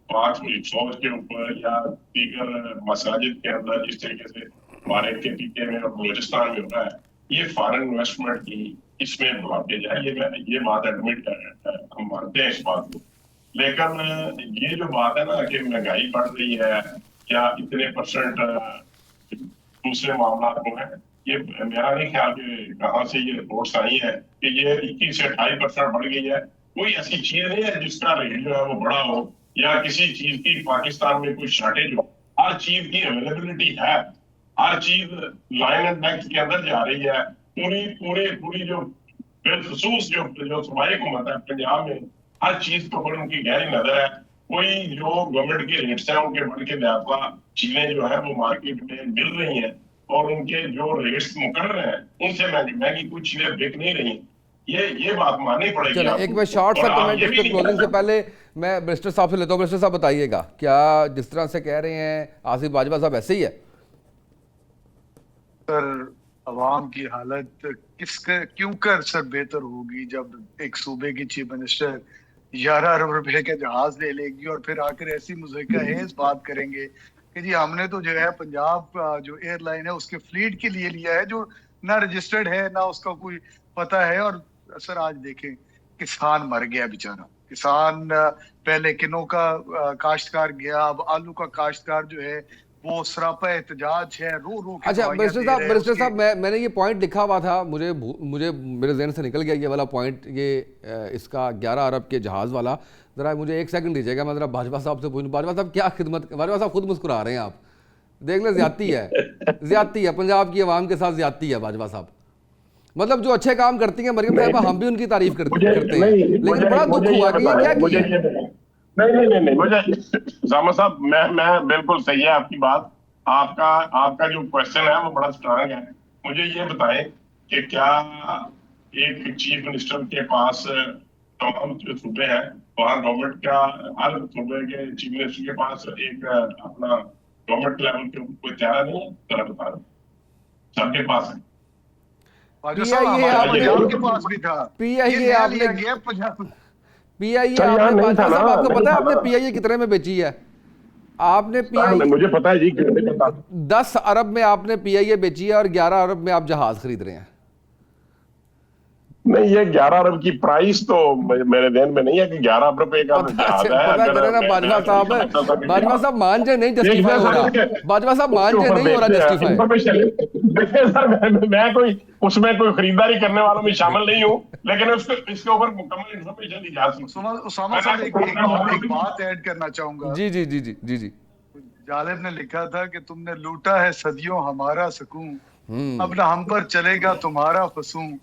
S4: पाक फौज के ऊपर या दीगर मसाजिद के अंदर जिस तरीके से हमारे KPK में और बलूचिस्तान में हो रहा है। ये फॉरेन इन्वेस्टमेंट की इसमें ब्लॉकेज है। ये बात एडमिट है, हम मानते हैं इस बात को। लेकिन ये जो बात है ना कि महंगाई बढ़ रही है या इतने % दूसरे मामला को है, ये मेरा नहीं ख्याल कि कहाँ से ये रिपोर्ट्स आई है कि ये 21 से 28% बढ़ गई है। कोई ऐसी चीज नहीं है जिसका रेट जो है वो बड़ा हो या किसी चीज की पाकिस्तान में कोई शॉर्टेज हो। हर चीज की अवेलेबिलिटी है, हर चीज लाइन एंड बैंक्स के अंदर जा रही है। पूरी जो बिलखसूस जो सूबाई हुकूमत है पंजाब में, हर चीज के ऊपर उनकी गहरी नजर है। कोई जो गवर्नमेंट के रेट्स हैं उनके बढ़ के ज्यादा चीजें जो है वो मार्केट में मिल रही हैं और उनके जो रेट्स मुकर्रर हैं उनसे महंगी कुछ चीजें बिक नहीं रही। ये बात माननी पड़ेगी।
S1: चलो एक मैं शॉर्ट सा कमेंट इस पे क्लोजिंग से पहले मैं बैरिस्टर साहब से लेता हूँ। बैरिस्टर साहब बताइएगा, क्या जिस तरह से कह रहे हैं आसिफ बाजवा साहब ऐसे ही है?
S3: सर, अवाम की हालत क्यों कर सर बेहतर होगी जब एक सूबे की चीफ मिनिस्टर 11 अरब रुपए के जहाज ले लेगी और फिर आकर ऐसी मुज़हिका-हेज़ बात करेंगे कि जी हमने तो जो है पंजाब जो एयरलाइन है उसके फ्लीट के लिए लिया है, जो ना रजिस्टर्ड है ना उसका कोई पता है। और सर आज देखें, किसान मर गया बेचारा। किसान पहले किन्नों का काश्तकार गया, अब आलू का काश्तकार जो है वो सरापा एहतजाज है, रो रो के।
S1: अच्छा बैरिस्टर साहब मैंने ये पॉइंट लिखा हुआ था, मुझे मेरे जहन से निकल गया ये वाला पॉइंट, ये इसका 11 अरब के जहाज़ वाला। ज़रा मुझे एक सेकंड दीजिएगा, मैं ज़रा बाजवा साहब से पूछूं। बाजवा साहब क्या खिदमत, बाजवा साहब खुद मुस्कुरा रहे हैं, आप देख लें। ज्यादती है पंजाब की आवाम के साथ, ज्यादती है बाजवा साहब। मतलब जो अच्छे काम करती हैं मरियम साहबा, हम भी उनकी तारीफ करते हैं, लेकिन बड़ा दुख हुआ कि ये क्या किया।
S4: नहीं मुझे जामा साहब, मैं बिल्कुल सही है आपकी बात। आपका आपका जो क्वेश्चन है वो बड़ा स्ट्रांग है। मुझे ये बताएं कि क्या एक चीफ मिनिस्टर के पास तमाम जो सूबे हैं वहाँ गवर्नमेंट का, हर सूबे के चीफ मिनिस्टर के पास एक अपना गवर्नमेंट लेवल के कोई चारा नहीं है? जरा बता रहे, सबके पास है।
S3: बाजवा साहब, हमारे पंजाब के पास भी था,
S1: PIA
S3: ये
S1: आपने
S3: लिया गया पंजाब।
S1: PIA
S4: सर, यहाँ
S1: आपने
S4: नहीं था
S1: बाजवा साहब,
S4: ना,
S1: आपको
S4: नहीं
S1: पता है
S4: था
S1: आपने
S4: ना।
S1: PIA कितने में बेची है? आपने
S4: हाँ,
S1: PIA
S4: मुझे पता है जी, क्यों नहीं पता।
S1: 10 अरब में आपने PIA बेची है और 11 अरब में आप जहाज खरीद रहे हैं।
S4: नहीं, ये 11 अरब की प्राइस तो मेरे ध्यान में नहीं है कि 11 अरब रुपए का जहाज है।
S1: पता
S4: अगर
S1: करे ना
S4: मैं-
S1: बाजवा
S4: मैं-
S1: साहब,
S4: मैं समझता था कि
S1: बाजवा साहब मान जाए नहीं जस्टिफाई हो रहा, बाजवा साहब मान जाए नहीं हो रहा जस्टिफाई।
S4: इंफॉर्मेशन देखिए सर, मैं कोई उसमें कोई खरीदारी करने वालों में शामिल नहीं हूँ, लेकिन इसके ऊपर मुकम्मल इंफॉर्मेशन दी जा सकती है।
S3: उसामा साहब, एक बात ऐड करना चाहूंगा।
S1: जी जी जी जी जी जी।
S3: जालिब ने लिखा था कि तुमने लूटा है सदियों हमारा सुकून, अब ना हम पर चलेगा तुम्हारा फसूं,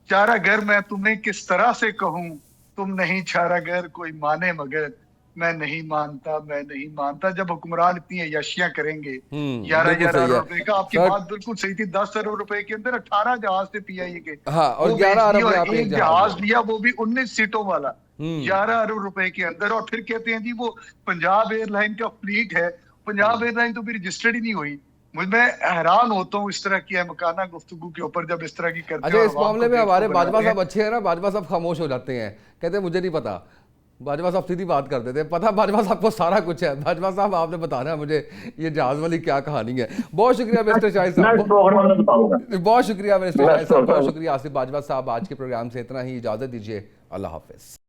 S3: चारा घर मैं तुम्हें किस तरह से कहूं, तुम नहीं चारा घर कोई माने मगर मैं नहीं मानता, मैं नहीं मानता। जब हुक्मरान इतनी अय्याशियां करेंगे, 11
S1: बिल्कुल सही है।
S3: अरब रुपए का, आपकी
S1: सर-
S3: बात बिल्कुल सही थी, 10 अरब रुपए के अंदर 18 जहाज थे PIA के।
S1: हाँ, और
S3: वो
S1: 11
S3: बेच दिए
S1: अरब में
S3: और
S1: आप एक
S3: एक
S1: जहाज
S3: जहाज
S1: लिया।
S3: लिया, वो भी 19 सीटों वाला, 11 अरब रुपए के अंदर। और फिर कहते हैं जी वो पंजाब एयरलाइन का फ्लीट है। पंजाब एयरलाइन तो भी रजिस्टर्ड ही नहीं हुई। मैं हैरान होता हूँ इस तरह की मकाना गुफ्तगू के ऊपर, जब इस तरह की करते
S1: अच्छा,
S3: हैं।
S1: इस मामले में हमारे बाजवा साहब अच्छे हैं ना, बाजवा साहब खामोश हो जाते हैं, कहते हैं मुझे नहीं पता। बाजवा साहब सीधी बात कर देते हैं, पता बाजवा साहब को सारा कुछ है। बाजवा साहब आपने बताना है मुझे ये जहाज वाली क्या कहानी है। बहुत शुक्रिया मिस्टर शाहिद साहब,
S4: प्रोग्राम में बताऊंगा।
S1: बहुत शुक्रिया मिस्टर शाहिद साहब, बहुत
S4: प्रोग्राम।
S1: शुक्रिया आसिफ बाजवा साहब। आज के प्रोग्राम से इतना ही, इजाजत दीजिए, अल्लाह हाफिज।